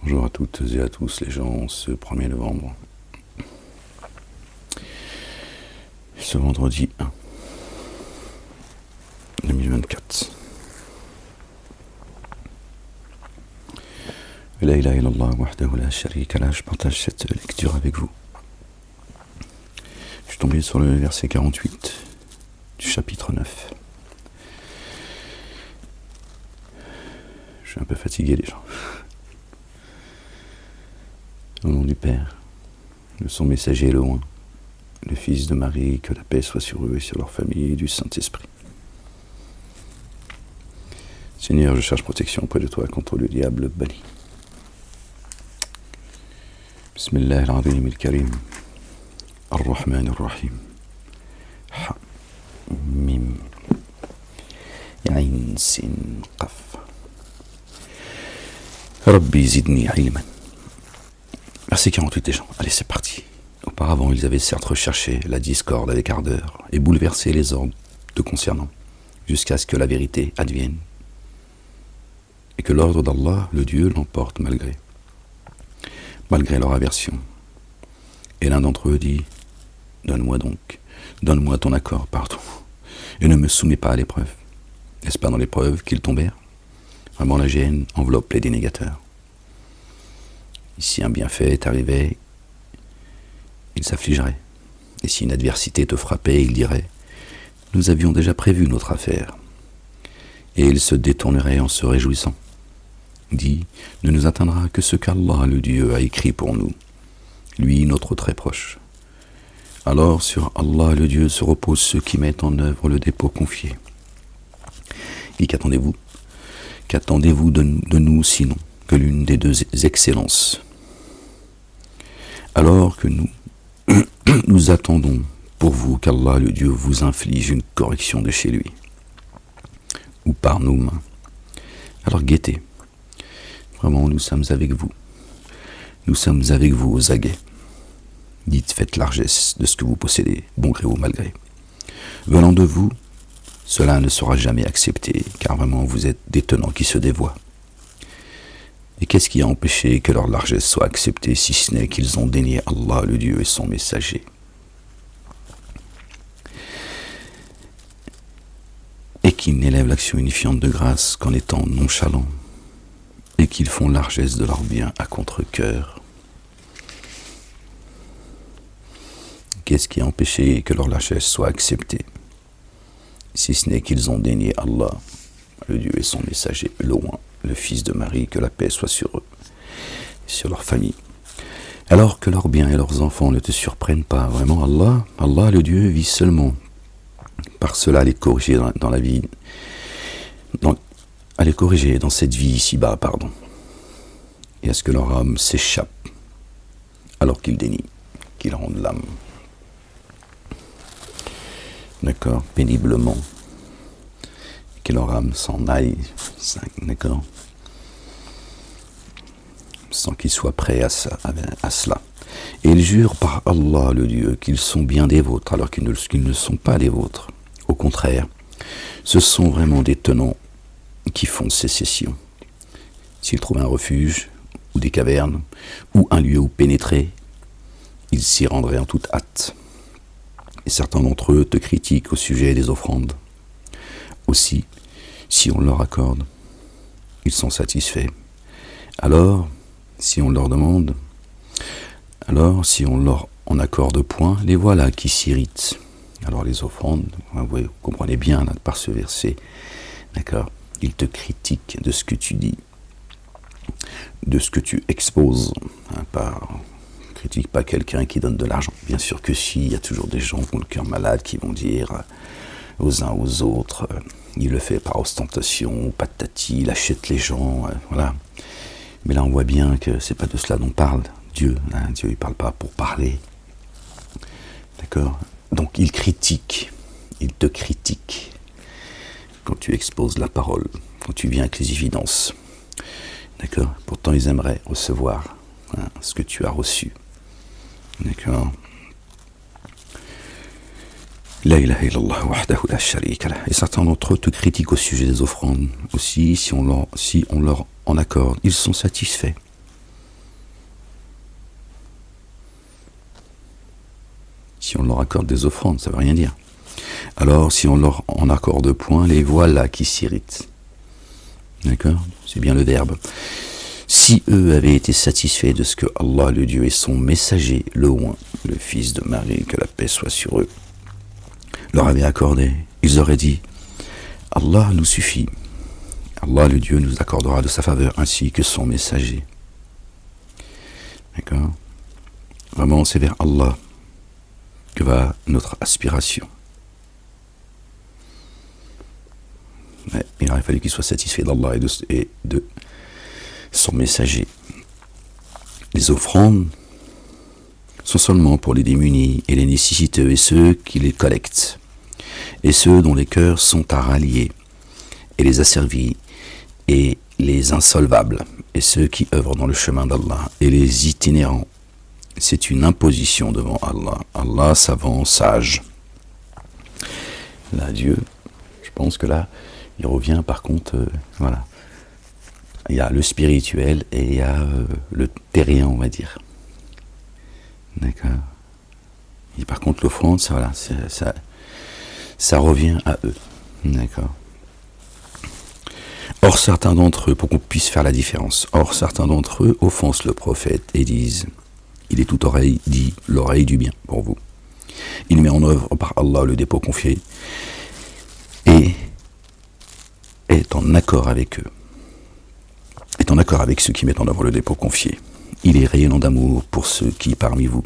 Bonjour à toutes et à tous les gens, ce 1er novembre, ce vendredi 1, 2024. La ilaha illallah wahdahu la sharika lah, je partage cette lecture avec vous. Je suis tombé sur le verset 48 du chapitre 9. Je suis un peu fatigué déjà. Au nom du Père, de son messager loin, le Fils de Marie, que la paix soit sur eux et sur leur famille, et du Saint-Esprit. Seigneur, je cherche protection auprès de toi contre le diable banni. Bismillah al-Azim al-Karim, Ar-Rahman ar-Rahim, Ha-Mim, Ain Sin Qaf. Rabbi zidni ilman. Verset 48 déjà. Allez, c'est parti. Auparavant, ils avaient certes recherché la discorde avec ardeur et bouleversé les ordres te concernant, jusqu'à ce que la vérité advienne et que l'ordre d'Allah, le Dieu, l'emporte malgré leur aversion. Et l'un d'entre eux dit : donne-moi ton accord, pardon, et ne me soumets pas à l'épreuve. N'est-ce pas dans l'épreuve qu'ils tombèrent ? Vraiment, la gêne enveloppe les dénégateurs. Si un bienfait t'arrivait, il s'affligerait. Et si une adversité te frappait, il dirait : nous avions déjà prévu notre affaire. Et il se détournerait en se réjouissant. Dit : ne nous atteindra que ce qu'Allah, le Dieu, a écrit pour nous, lui, notre très proche. Alors sur Allah, le Dieu, se reposent ceux qui mettent en œuvre le dépôt confié. Et qu'attendez-vous de nous sinon que l'une des deux excellences ? Alors que nous attendons pour vous qu'Allah, le Dieu, vous inflige une correction de chez lui, ou par nos mains. Alors guettez. Vraiment, nous sommes avec vous. Nous sommes avec vous aux aguets. Dites, faites largesse de ce que vous possédez, bon gré ou mal gré. Venant de vous, cela ne sera jamais accepté, car vraiment vous êtes des tenants qui se dévoient. Et qu'est-ce qui a empêché que leur largesse soit acceptée, si ce n'est qu'ils ont dénié Allah, le Dieu, et son messager ? Et qu'ils n'élèvent l'action unifiante de grâce qu'en étant nonchalants, et qu'ils font largesse de leur bien à contre-cœur. Qu'est-ce qui a empêché que leur largesse soit acceptée, si ce n'est qu'ils ont dénié Allah, le Dieu et son messager, loin, le Fils de Marie, que la paix soit sur eux, et sur leur famille. Alors que leurs biens et leurs enfants ne te surprennent pas, vraiment Allah, le Dieu, vit seulement par cela à les corriger dans la vie, à les corriger dans cette vie ici-bas, et à ce que leur âme s'échappe, alors qu'ils dénient, qu'ils rendent l'âme. D'accord, péniblement, que leur âme s'en aille, d'accord, sans qu'ils soient prêts à cela. Et ils jurent par Allah, le Dieu, qu'ils sont bien des vôtres, alors qu'ils ne sont pas des vôtres. Au contraire, ce sont vraiment des tenants qui font sécession. S'ils trouvent un refuge, ou des cavernes, ou un lieu où pénétrer, ils s'y rendraient en toute hâte. Et certains d'entre eux te critiquent au sujet des offrandes. Aussi, si on leur accorde, ils sont satisfaits. Alors, si on leur demande, si on leur en accorde point, les voilà qui s'irritent. Alors les offrandes, vous comprenez bien là, par ce verset, d'accord, ils te critiquent de ce que tu dis, de ce que tu exposes, critique pas quelqu'un qui donne de l'argent. Bien sûr que si, il y a toujours des gens qui ont le cœur malade qui vont dire aux uns aux autres, il le fait par ostentation, patati, il achète les gens, voilà. Mais là on voit bien que c'est pas de cela dont parle Dieu. Dieu il parle pas pour parler. D'accord ? Donc il te critique quand tu exposes la parole, quand tu viens avec les évidences. D'accord ? Pourtant ils aimeraient recevoir ce que tu as reçu. D'accord ? La ilaha illallah wahdahu la sharika lah. Et certains d'entre eux te critiquent au sujet des offrandes. Aussi, si on leur en accorde, ils sont satisfaits. Si on leur accorde des offrandes, ça ne veut rien dire. Alors, si on leur en accorde point, les voilà qui s'irritent. D'accord? C'est bien le verbe. Si eux avaient été satisfaits de ce que Allah, le Dieu et son messager, le Oint, le fils de Marie, que la paix soit sur eux, leur avaient accordé, ils auraient dit, Allah nous suffit. Allah, le Dieu, nous accordera de sa faveur ainsi que son messager. D'accord? Vraiment, c'est vers Allah que va notre aspiration. Ouais, il aurait fallu qu'il soit satisfait d'Allah et de son messager. Les offrandes sont seulement pour les démunis et les nécessiteux et ceux qui les collectent, et ceux dont les cœurs sont à rallier, et les asservis, et les insolvables, et ceux qui œuvrent dans le chemin d'Allah, et les itinérants. C'est une imposition devant Allah. Allah, savant, sage. Là, Dieu, je pense que là, il revient par contre, voilà. Il y a le spirituel et il y a le terrien, on va dire. D'accord. Et par contre, l'offrande, ça, voilà, ça revient à eux. D'accord. Or, certains d'entre eux, pour qu'on puisse faire la différence, or, certains d'entre eux offensent le prophète et disent, il est toute oreille, dit l'oreille du bien pour vous. Il met en œuvre par Allah le dépôt confié et est en accord avec eux. Est en accord avec ceux qui mettent en œuvre le dépôt confié. Il est rayonnant d'amour pour ceux qui, parmi vous,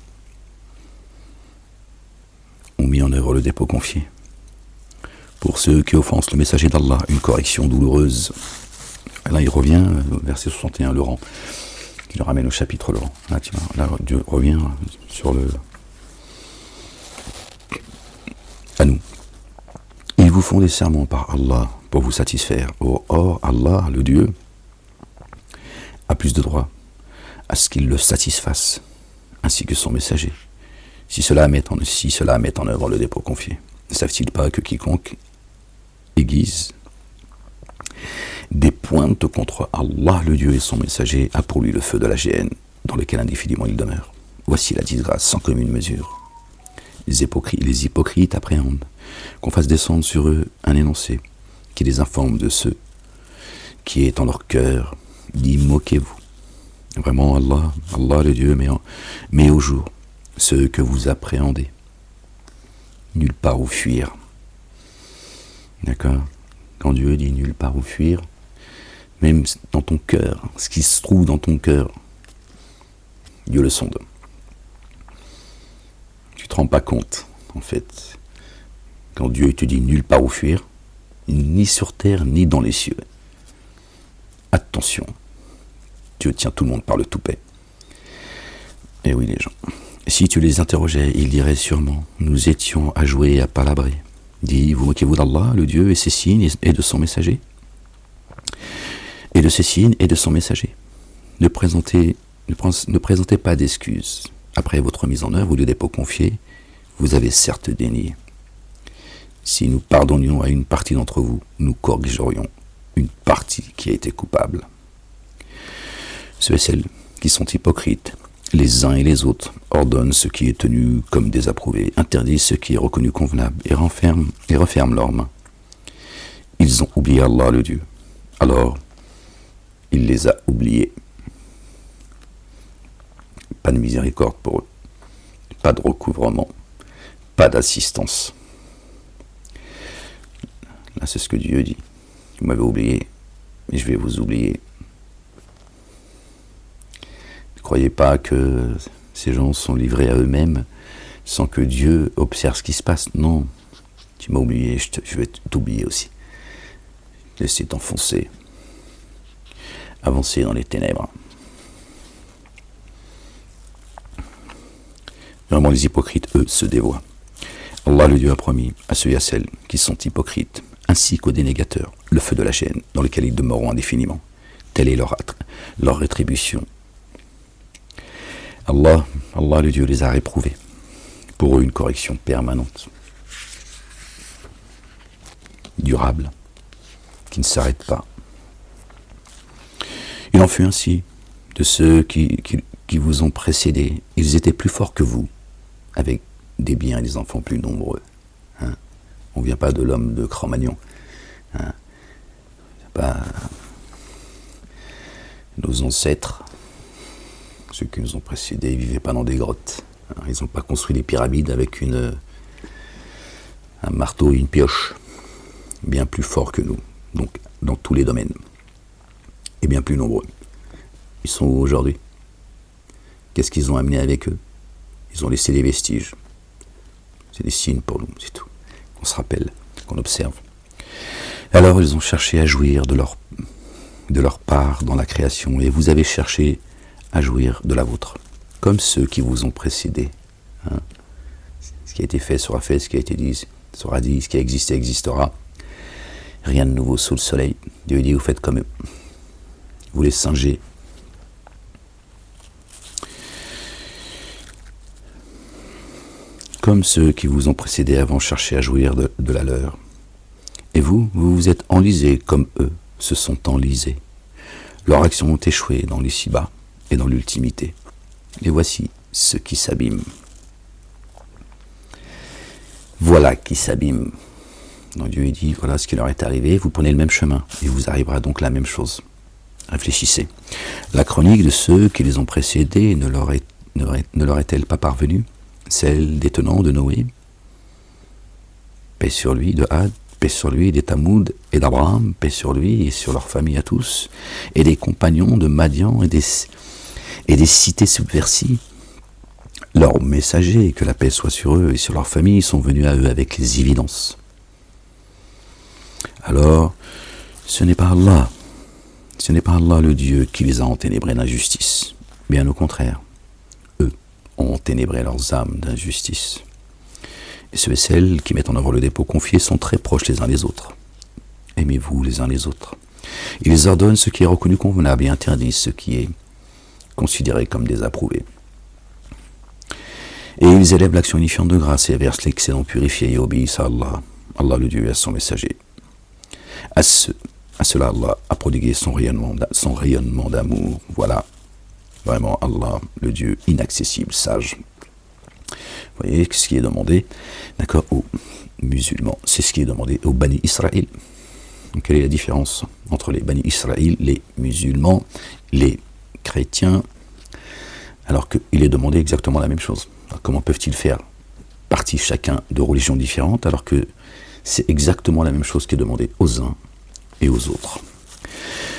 ont mis en œuvre le dépôt confié. Pour ceux qui offensent le messager d'Allah, une correction douloureuse. Là, il revient, verset 61, Laurent. Il le ramène au chapitre Laurent. Là, tu vois, là, Dieu revient sur le... à nous. Ils vous font des serments par Allah pour vous satisfaire. Or, Allah, le Dieu, a plus de droit à ce qu'il le satisfasse, ainsi que son messager. Si cela met en œuvre le dépôt confié, ne savent-ils pas que quiconque aiguise des pointes contre Allah, le Dieu et son messager, a pour lui le feu de la géhenne, dans lequel indéfiniment il demeure. Voici la disgrâce sans commune mesure. Les hypocrites appréhendent qu'on fasse descendre sur eux un énoncé qui les informe de ce qui est en leur cœur, dit moquez-vous. Vraiment Allah le Dieu, mais au jour, ceux que vous appréhendez, nulle part où fuir. D'accord? Quand Dieu dit nulle part où fuir, même dans ton cœur, ce qui se trouve dans ton cœur, Dieu le sonde. Tu te rends pas compte, en fait, quand Dieu te dit nulle part où fuir, ni sur terre, ni dans les cieux. Attention, Dieu tient tout le monde par le toupet. Et oui, les gens. Si tu les interrogeais, ils diraient sûrement, nous étions à jouer et à palabrer. Dis, vous moquez-vous d'Allah, le Dieu, et ses signes, et de son messager? Et de ses signes, et de son messager. Ne présentez pas d'excuses. Après votre mise en œuvre ou le dépôt confié, vous avez certes dénié. Si nous pardonnions à une partie d'entre vous, nous corrigerions une partie qui a été coupable. Ceux et celles qui sont hypocrites, les uns et les autres, ordonnent ce qui est tenu comme désapprouvé, interdisent ce qui est reconnu convenable et referment leurs mains. Ils ont oublié Allah le Dieu. Alors, il les a oubliés. Pas de miséricorde pour eux. Pas de recouvrement. Pas d'assistance. Là, c'est ce que Dieu dit. Vous m'avez oublié, mais je vais vous oublier. Ne croyez pas que ces gens sont livrés à eux-mêmes sans que Dieu observe ce qui se passe. Non, tu m'as oublié, je vais t'oublier aussi. Laisser t'enfoncer. Avancer dans les ténèbres. Vraiment, les hypocrites, eux, se dévoient. Allah, le Dieu, a promis à ceux et à celles qui sont hypocrites, ainsi qu'aux dénégateurs, le feu de la chaîne, dans lequel ils demeureront indéfiniment. Telle est leur rétribution. Allah, le Dieu, les a réprouvés. Pour eux, une correction permanente, durable, qui ne s'arrête pas. Il en fut ainsi de ceux qui vous ont précédés. Ils étaient plus forts que vous, avec des biens et des enfants plus nombreux. Hein. On ne vient pas de l'homme de Cro-Magnon. Hein. Pas nos ancêtres, ceux qui nous ont précédés, ne vivaient pas dans des grottes. Hein. Ils n'ont pas construit des pyramides avec un marteau et une pioche, bien plus forts que nous, donc dans tous les domaines, et bien plus nombreux. Ils sont où aujourd'hui? Qu'est-ce qu'ils ont amené avec eux? Ils ont laissé des vestiges. C'est des signes pour nous, c'est tout. On se rappelle, qu'on observe. Alors ils ont cherché à jouir de leur part dans la création, et vous avez cherché à jouir de la vôtre, comme ceux qui vous ont précédés. Hein. Ce qui a été fait sera fait, ce qui a été dit sera dit, ce qui a existé existera. Rien de nouveau sous le soleil. Dieu dit, vous faites comme eux. Vous les singez. Comme ceux qui vous ont précédés avant cherchaient à jouir de la leur. Et vous vous êtes enlisés comme eux se sont enlisés. Leurs actions ont échoué dans l'ici-bas et dans l'ultimité. Et voici ceux qui s'abîment. Voilà qui s'abîment. Donc Dieu dit, voilà ce qui leur est arrivé, vous prenez le même chemin, et vous arrivera donc la même chose. Réfléchissez. La chronique de ceux qui les ont précédés ne leur est-elle pas parvenue? Celle des tenants de Noé, paix sur lui, de Had, paix sur lui, des Tamoud et d'Abraham, paix sur lui et sur leur famille à tous, et des compagnons de Madian et des cités subversives. Leurs messagers, que la paix soit sur eux et sur leur famille, sont venus à eux avec les évidences. Alors, ce n'est pas Allah le Dieu qui les a enténébrés d'injustice. Bien au contraire, eux ont enténébré leurs âmes d'injustice. Et ceux et celles qui mettent en œuvre le dépôt confié sont très proches les uns des autres. Aimez-vous les uns les autres. Ils ordonnent ce qui est reconnu convenable et interdisent ce qui est considéré comme désapprouvé. Et ils élèvent l'action unifiante de grâce et versent l'excellent purifié et obéissent à Allah, Allah le Dieu et à son messager. À cela, Allah a prodigué son rayonnement d'amour. Voilà, vraiment Allah, le Dieu inaccessible, sage. Vous voyez ce qui est demandé, d'accord, aux musulmans, c'est ce qui est demandé aux Bani Israël. Donc, quelle est la différence entre les Bani Israël, les musulmans, les chrétiens, alors qu'il est demandé exactement la même chose? Alors, comment peuvent-ils faire partie chacun de religions différentes alors que c'est exactement la même chose qui est demandée aux uns et aux autres?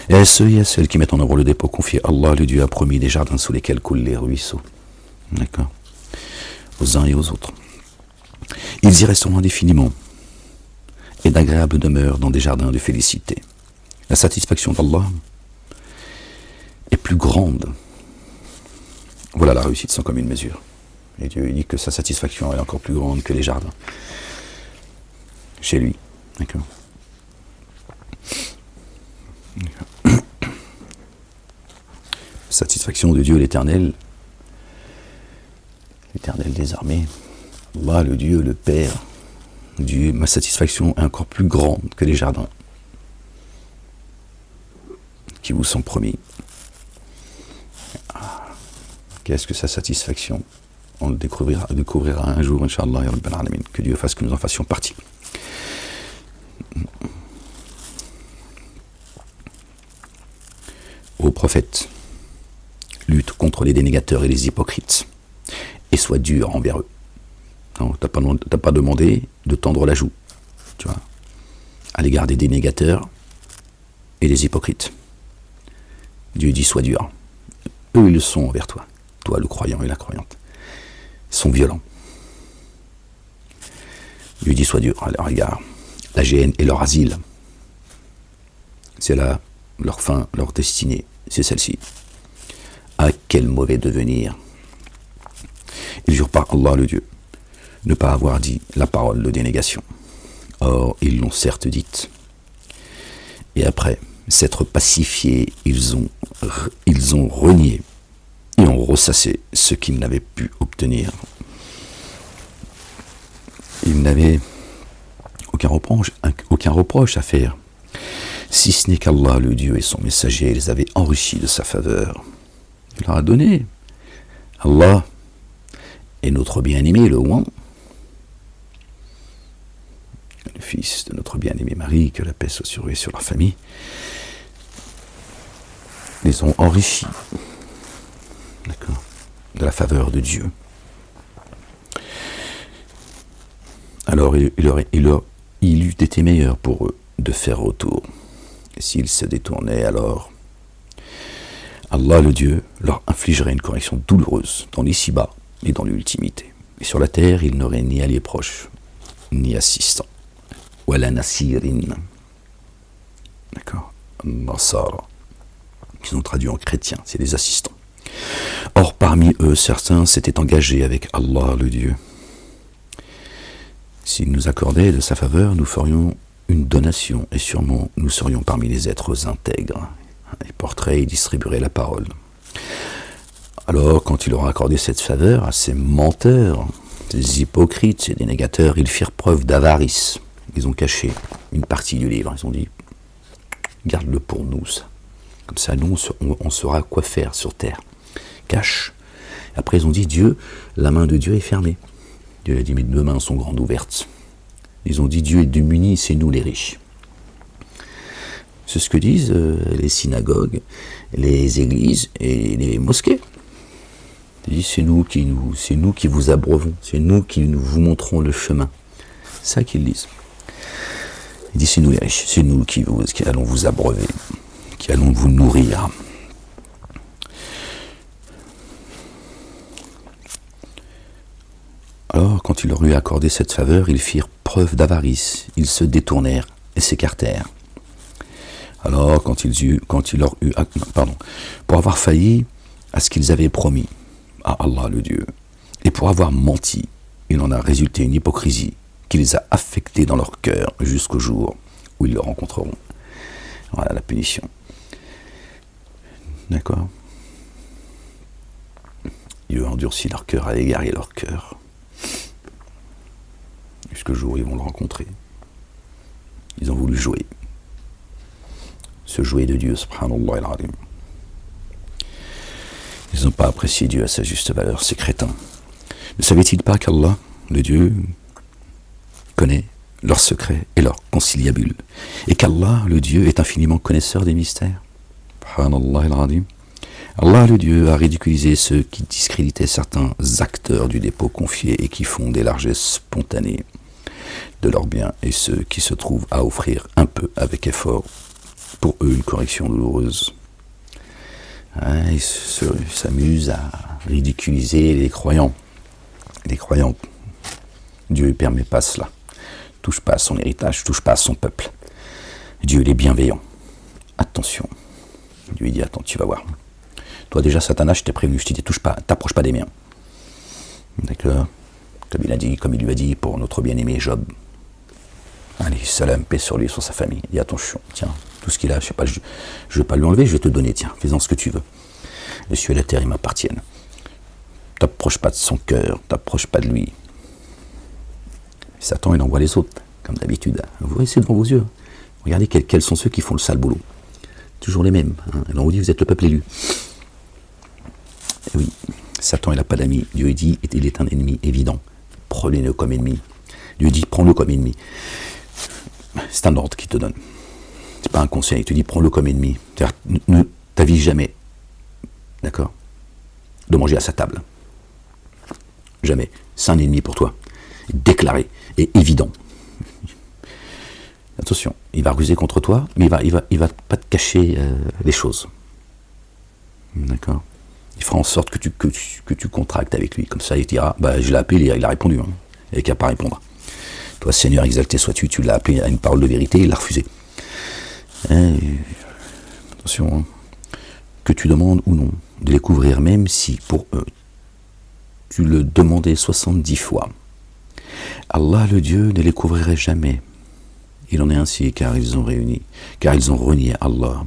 Et à ceux et à celles qui mettent en œuvre le dépôt confié, Allah, le Dieu, a promis des jardins sous lesquels coulent les ruisseaux. D'accord? Aux uns et aux autres. Ils y resteront indéfiniment, et d'agréables demeures dans des jardins de félicité. La satisfaction d'Allah est plus grande. Voilà la réussite sans commune mesure. Et Dieu dit que sa satisfaction est encore plus grande que les jardins. Chez lui. D'accord. Satisfaction de Dieu l'Éternel. L'Éternel des armées. Allah, le Dieu, le Père. Dieu, ma satisfaction est encore plus grande que les jardins qui vous sont promis. Qu'est-ce que sa satisfaction? On le découvrira un jour, Inch'Allah, que Dieu fasse que nous en fassions partie. Ô prophète, lutte contre les dénégateurs et les hypocrites, et sois dur envers eux. Non, t'as pas demandé de tendre la joue, tu vois, à l'égard des dénégateurs et des hypocrites. Dieu dit sois dur. Eux, ils le sont envers toi. Toi, le croyant et la croyante. Ils sont violents. Dieu dit sois dur à leur égard. La géhenne est leur asile. C'est là leur fin, leur destinée. C'est celle-ci. Ah, quel mauvais devenir. Ils jurent par Allah le Dieu ne pas avoir dit la parole de dénégation. Or, ils l'ont certes dite. Et après s'être pacifiés, ils ont renié et ont ressassé ce qu'ils n'avaient pu obtenir. Ils n'avaient aucun reproche à faire, si ce n'est qu'Allah, le Dieu et son messager, les avaient enrichis de sa faveur. Il leur a donné. Allah est notre bien-aimé, le Ouan, le fils de notre bien-aimé Marie, que la paix soit sur eux et sur leur famille, les ont enrichis, d'accord, de la faveur de Dieu. Alors il eût été meilleur pour eux de faire retour. Et s'ils se détournaient, alors Allah le Dieu leur infligerait une correction douloureuse dans l'ici-bas et dans l'ultimité. Et sur la terre, ils n'auraient ni alliés proches, ni assistants. Wala nasirin. D'accord. Nasara. Qu'ils ont traduit en chrétien, c'est des assistants. Or, parmi eux, certains s'étaient engagés avec Allah le Dieu. S'il nous accordait de sa faveur, nous ferions une donation et sûrement nous serions parmi les êtres intègres. Ils porteraient et distribueraient la parole. Alors, quand il aura accordé cette faveur à ces menteurs, ces hypocrites, ces dénégateurs, ils firent preuve d'avarice. Ils ont caché une partie du livre. Ils ont dit, garde-le pour nous, ça. Comme ça, nous, on saura quoi faire sur terre. Cache. Après, ils ont dit, Dieu, la main de Dieu est fermée. Dieu a dit, mes deux mains sont grandes ouvertes. Ils ont dit, Dieu est démuni, c'est nous les riches. C'est ce que disent les synagogues, les églises et les mosquées. Ils disent, c'est nous qui vous abreuvons, c'est nous qui vous montrons le chemin. C'est ça qu'ils disent. Ils disent, c'est nous les riches, c'est nous qui allons vous abreuver, qui allons vous nourrir. Alors, quand il leur eut accordé cette faveur, ils firent preuve d'avarice, ils se détournèrent et s'écartèrent. Alors, pour avoir failli à ce qu'ils avaient promis à Allah le Dieu, et pour avoir menti, il en a résulté une hypocrisie qui les a affectés dans leur cœur jusqu'au jour où ils le rencontreront. Voilà la punition. D'accord. Dieu a endurci leur cœur, a égaré leur cœur. Jusqu'au jour où ils vont le rencontrer. Ils ont voulu jouer. Se jouer de Dieu, subhanallah al-azim. Ils n'ont pas apprécié Dieu à sa juste valeur, ces crétins. Ne savait-il pas qu'Allah, le Dieu, connaît leurs secrets et leurs conciliabules, et qu'Allah, le Dieu, est infiniment connaisseur des mystères? Subhanallah al-azim. Allah, le Dieu, a ridiculisé ceux qui discréditaient certains acteurs du dépôt confié et qui font des largesses spontanées de leurs biens, et ceux qui se trouvent à offrir un peu avec effort pour eux une correction douloureuse. Ils s'amusent à ridiculiser les croyants. Les croyants, Dieu ne permet pas cela. Touche pas à son héritage, touche pas à son peuple. Dieu, il est bienveillant. Attention. Dieu lui dit, attends, tu vas voir. Toi déjà, Satanas, je t'ai prévenu, je t'ai dit, touche pas, t'approche pas des miens. D'accord? Comme il lui a dit pour notre bien-aimé Job. Allez, salam, paix sur lui, sur sa famille. Il dit, attention, tiens, tout ce qu'il a, je sais pas, je vais pas lui enlever, je vais te donner, tiens, fais-en ce que tu veux. Les cieux et la terre, ils m'appartiennent. T'approche pas de son cœur, t'approche pas de lui. Satan, il envoie les autres, comme d'habitude. Vous voyez, c'est devant vos yeux. Regardez quels sont ceux qui font le sale boulot. Toujours les mêmes. Hein. Alors on vous dit, vous êtes le peuple élu. Et oui, Satan, il n'a pas d'amis. Dieu dit, il est un ennemi évident. Prenez-le comme ennemi. Dieu dit, prends-le comme ennemi. C'est un ordre qu'il te donne. C'est pas un conseil. Il te dit, prends-le comme ennemi. C'est-à-dire, ne t'avise jamais. D'accord? De manger à sa table. Jamais. C'est un ennemi pour toi. Déclaré et évident. Attention, il va ruser contre toi, mais il va pas te cacher les choses. D'accord? Il fera en sorte que tu contractes avec lui. Comme ça, il te dira, je l'ai appelé, il a répondu. Hein, et qu'il n'a pas à répondre. Toi, Seigneur, exalté sois-tu, tu l'as appelé à une parole de vérité, il l'a refusé. Attention, hein, que tu demandes ou non de les couvrir, même si pour eux, tu le demandais 70 fois. Allah, le Dieu, ne les couvrirait jamais. Il en est ainsi car ils ont renié Allah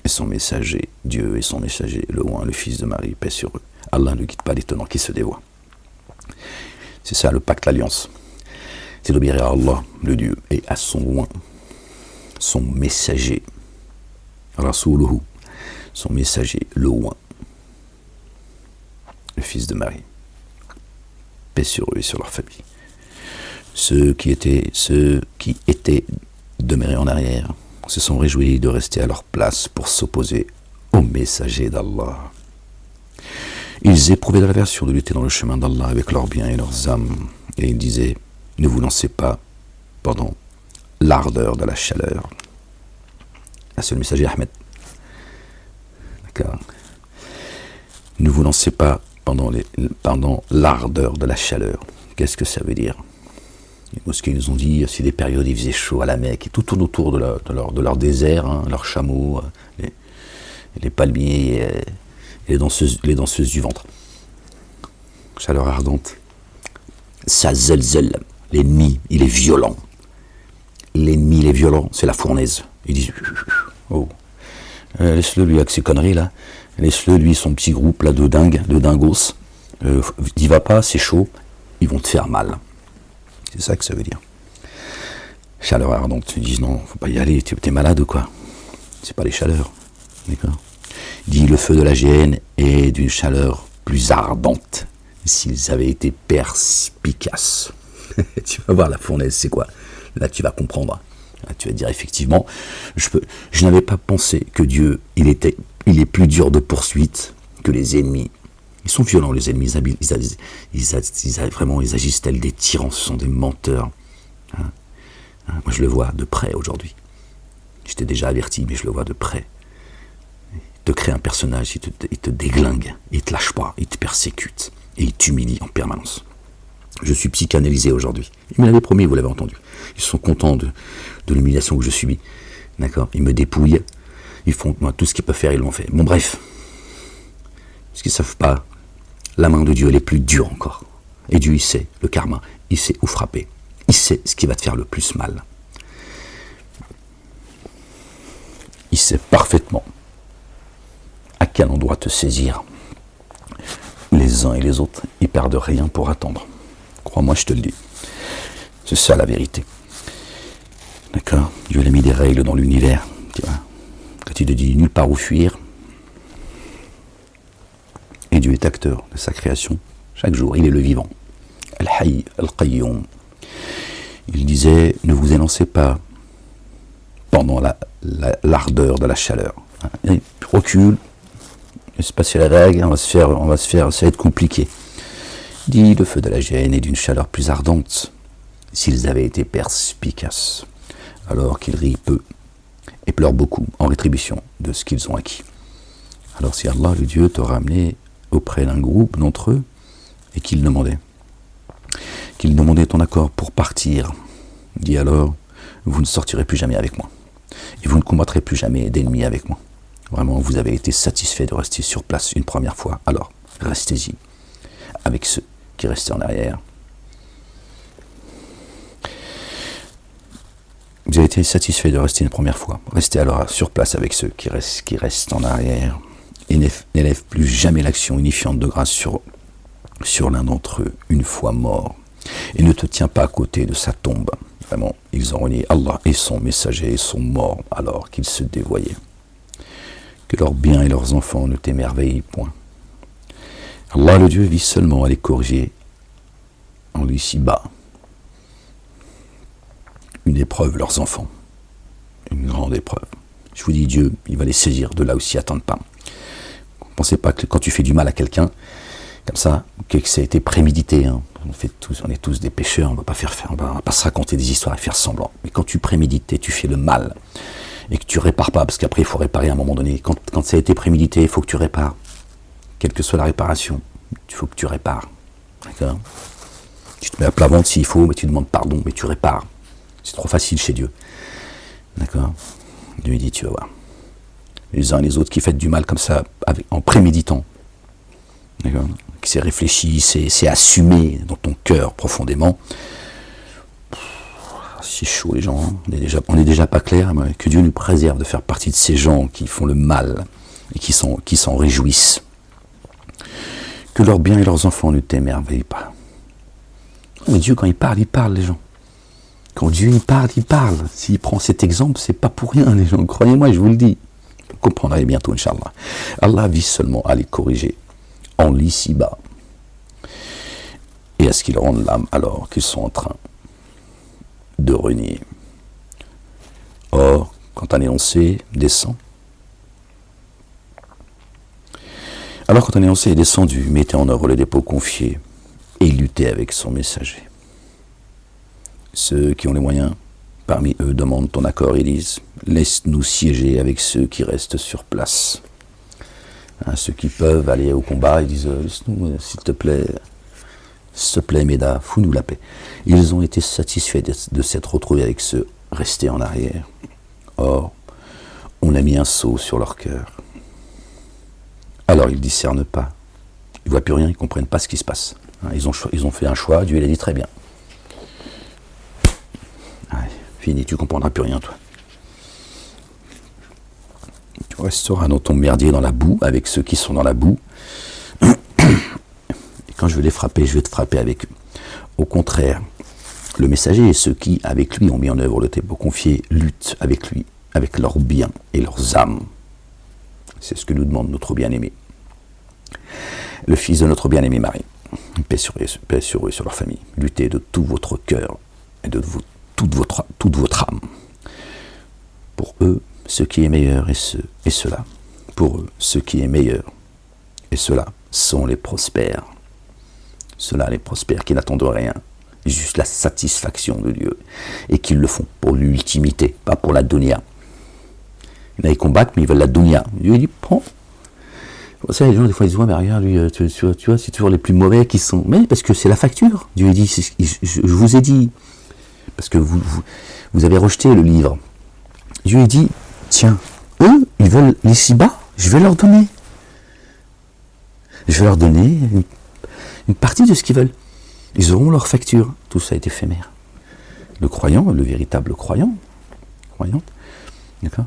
et son messager, Dieu et son messager, le Oint, le Fils de Marie, paix sur eux. Allah ne guide pas les tenants qui se dévoient. C'est ça le pacte, l'alliance. C'est d'obéir à Allah, le Dieu, et à son Oint, son messager, Rasuluhu, son messager, le Oint, le Fils de Marie. Paix sur eux et sur leur famille. Ceux qui étaient demeurés en arrière se sont réjouis de rester à leur place pour s'opposer aux messagers d'Allah. Ils éprouvaient de l'aversion de lutter dans le chemin d'Allah avec leurs biens et leurs âmes. Et ils disaient, ne vous lancez pas pendant l'ardeur de la chaleur. Ah, c'est le messager Ahmed. D'accord. Ne vous lancez pas pendant l'ardeur de la chaleur. Qu'est-ce que ça veut dire? Les mosquées nous ont dit, c'est des périodes où il faisait chaud à la Mecque, et tout tourne autour de leur désert, hein, leurs chameaux, les palmiers et les danseuses du ventre. Chaleur ardente. Ça zelzel. L'ennemi, il est violent. L'ennemi, il est violent, c'est la fournaise. Ils disent, oh, laisse-le lui avec ses conneries là, laisse-le lui son petit groupe là de dingos, n'y va pas, c'est chaud, ils vont te faire mal. C'est ça que ça veut dire. Chaleur ardente, ils disent non, faut pas y aller, t'es malade ou quoi? C'est pas les chaleurs, d'accord? Il dit le feu de la géhenne est d'une chaleur plus ardente s'ils avaient été perspicaces. Tu vas voir la fournaise, c'est quoi? Là tu vas comprendre. Là, tu vas dire effectivement, je n'avais pas pensé que Dieu, il est plus dur de poursuite que les ennemis. Ils sont violents, les ennemis, ils agissent tels des tyrans, ce sont des menteurs. Hein? Moi je le vois de près aujourd'hui. Je t'ai déjà averti, mais je le vois de près. Il te crée un personnage, il te déglingue, il te lâche pas, il te persécute, et il t'humilie en permanence. Je suis psychanalysé aujourd'hui. Il me l'avait promis, vous l'avez entendu. Ils sont contents de l'humiliation que je subis. D'accord? Ils me dépouillent. Ils font moi, tout ce qu'ils peuvent faire, ils l'ont fait. Bon, bref. Ce qu'ils ne savent pas, la main de Dieu, elle est plus dure encore. Et Dieu, il sait le karma. Il sait où frapper. Il sait ce qui va te faire le plus mal. Il sait parfaitement à quel endroit te saisir. Les uns et les autres, ils perdent rien pour attendre. Crois-moi, je te le dis. C'est ça la vérité. D'accord? Dieu a mis des règles dans l'univers. Tu vois? Quand il te dit nulle part où fuir, et Dieu est acteur de sa création, chaque jour, il est le vivant. Al-Hayy, Al-Qayyum. Il disait, ne vous élancez pas pendant l'ardeur de la chaleur. Et recule, laisse passer la vague, on va se faire, ça va être compliqué. Dit le feu de la géhenne est d'une chaleur plus ardente s'ils avaient été perspicaces, alors qu'ils rient peu et pleurent beaucoup en rétribution de ce qu'ils ont acquis. Alors si Allah, le Dieu, t'aura amené auprès d'un groupe d'entre eux et qu'il demandait ton accord pour partir, dit alors, vous ne sortirez plus jamais avec moi et vous ne combattrez plus jamais d'ennemis avec moi. Vraiment, vous avez été satisfait de rester sur place une première fois, alors restez-y avec ceux qui restaient en arrière. Vous avez été satisfait de rester une première fois. Restez alors sur place avec ceux qui restent en arrière. Et n'élève plus jamais l'action unifiante de grâce sur l'un d'entre eux, une fois mort. Et ne te tiens pas à côté de sa tombe. Vraiment, ils ont renié Allah et son messager et sont morts alors qu'ils se dévoyaient. Que leurs biens et leurs enfants ne t'émerveillent point. Allah, le Dieu, vise seulement à les corriger en ici-bas. Une épreuve, leurs enfants. Une grande épreuve. Je vous dis, Dieu, il va les saisir de là où ils s'y attendent pas. Ne pensez pas que quand tu fais du mal à quelqu'un, comme ça, que ça a été prémédité. Hein. On est tous des pécheurs, on va pas se raconter des histoires et faire semblant. Mais quand tu prémédites et tu fais le mal, et que tu répares pas, parce qu'après il faut réparer à un moment donné. Quand ça a été prémédité, il faut que tu répares. Quelle que soit la réparation, il faut que tu répares. D'accord? Tu te mets à plat ventre s'il faut, mais tu demandes pardon, mais tu répares. C'est trop facile chez Dieu. D'accord? Dieu lui dit, tu vas voir. Les uns et les autres qui font du mal comme ça, en préméditant. D'accord? Qui s'est réfléchi, c'est assumé dans ton cœur profondément. C'est chaud les gens, hein. On est déjà pas clair, mais que Dieu nous préserve de faire partie de ces gens qui font le mal et qui s'en réjouissent. Que leurs biens et leurs enfants ne t'émerveillent pas. Mais Dieu, quand il parle les gens. Quand Dieu il parle. S'il prend cet exemple, c'est pas pour rien les gens. Croyez-moi, je vous le dis. Vous comprendrez bientôt, Inch'Allah. Allah vise seulement à les corriger en l'ici-bas. Et à ce qu'ils rendent l'âme alors qu'ils sont en train de renier. Or, quand un énoncé descend, alors quand un énoncé est descendu, mettez en œuvre le dépôt confié et luttez avec son messager. Ceux qui ont les moyens, parmi eux, demandent ton accord et disent « Laisse-nous siéger avec ceux qui restent sur place. » Ceux qui peuvent aller au combat, ils disent « Laisse-nous, s'il te plaît, Méda, fous-nous la paix. » Ils ont été satisfaits de s'être retrouvés avec ceux restés en arrière. Or, on a mis un sceau sur leur cœur. Alors ils ne discernent pas. Ils ne voient plus rien, ils ne comprennent pas ce qui se passe. Ils ont fait un choix, Dieu il a dit très bien. Allez, fini, tu ne comprendras plus rien, toi. Tu resteras dans ton merdier, dans la boue, avec ceux qui sont dans la boue. Et quand je vais les frapper, je vais te frapper avec eux. Au contraire, le messager et ceux qui, avec lui, ont mis en œuvre le dépôt confié, luttent avec lui, avec leurs biens et leurs âmes. C'est ce que nous demande notre bien-aimé. Le fils de notre bien-aimé Marie. Paix sur eux et sur leur famille. Luttez de tout votre cœur et de toute votre âme. Pour eux, ce qui est meilleur et cela. Pour eux, ce qui est meilleur et cela sont les prospères. Ceux-là, les prospères, qui n'attendent rien, juste la satisfaction de Dieu, et qui le font pour l'ultimité, pas pour la dunya. Il y en a qui combattent, mais ils veulent la dunya. Dieu dit, prends. Vous savez, les gens, des fois, ils disent, ouais, mais regarde, lui, tu vois, c'est toujours les plus mauvais qui sont. Mais parce que c'est la facture. Dieu dit, je vous ai dit, parce que vous avez rejeté le livre. Dieu dit, tiens, eux, ils veulent l'ici-bas, je vais leur donner. Je vais leur donner une partie de ce qu'ils veulent. Ils auront leur facture. Tout ça est éphémère. Le croyant, le véritable croyant, d'accord,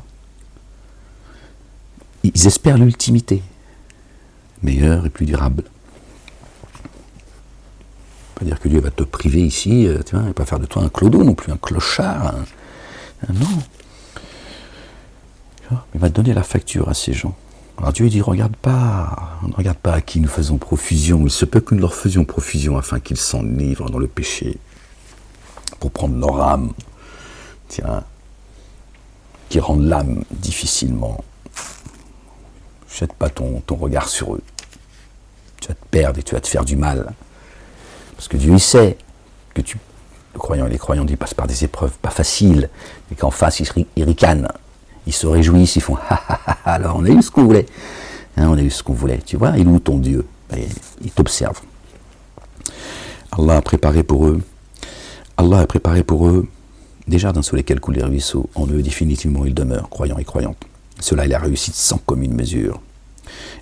ils espèrent l'ultimité, meilleure et plus durable. Pas dire que Dieu va te priver ici, tu vois, et pas faire de toi un clodo non plus, un clochard. Non. Il va donner la facture à ces gens. Alors Dieu dit, ne regarde pas à qui nous faisons profusion. Il se peut que nous leur faisions profusion afin qu'ils s'enivrent dans le péché, pour prendre leur âme, tiens, qui rendent l'âme difficilement. Jette pas ton regard sur eux. Tu vas te perdre et tu vas te faire du mal. Parce que Dieu, il sait que les croyants, ils passent par des épreuves pas faciles, et qu'en face, ils ricanent. Ils se réjouissent, ils font « ha ha ha, alors on a eu ce qu'on voulait. On a eu ce qu'on voulait, tu vois, il est où ton Dieu ?» Il t'observe. Allah a préparé pour eux, des jardins sous lesquels coulent les ruisseaux. En eux, définitivement, ils demeurent, croyants et croyantes. Cela est la réussite sans commune mesure.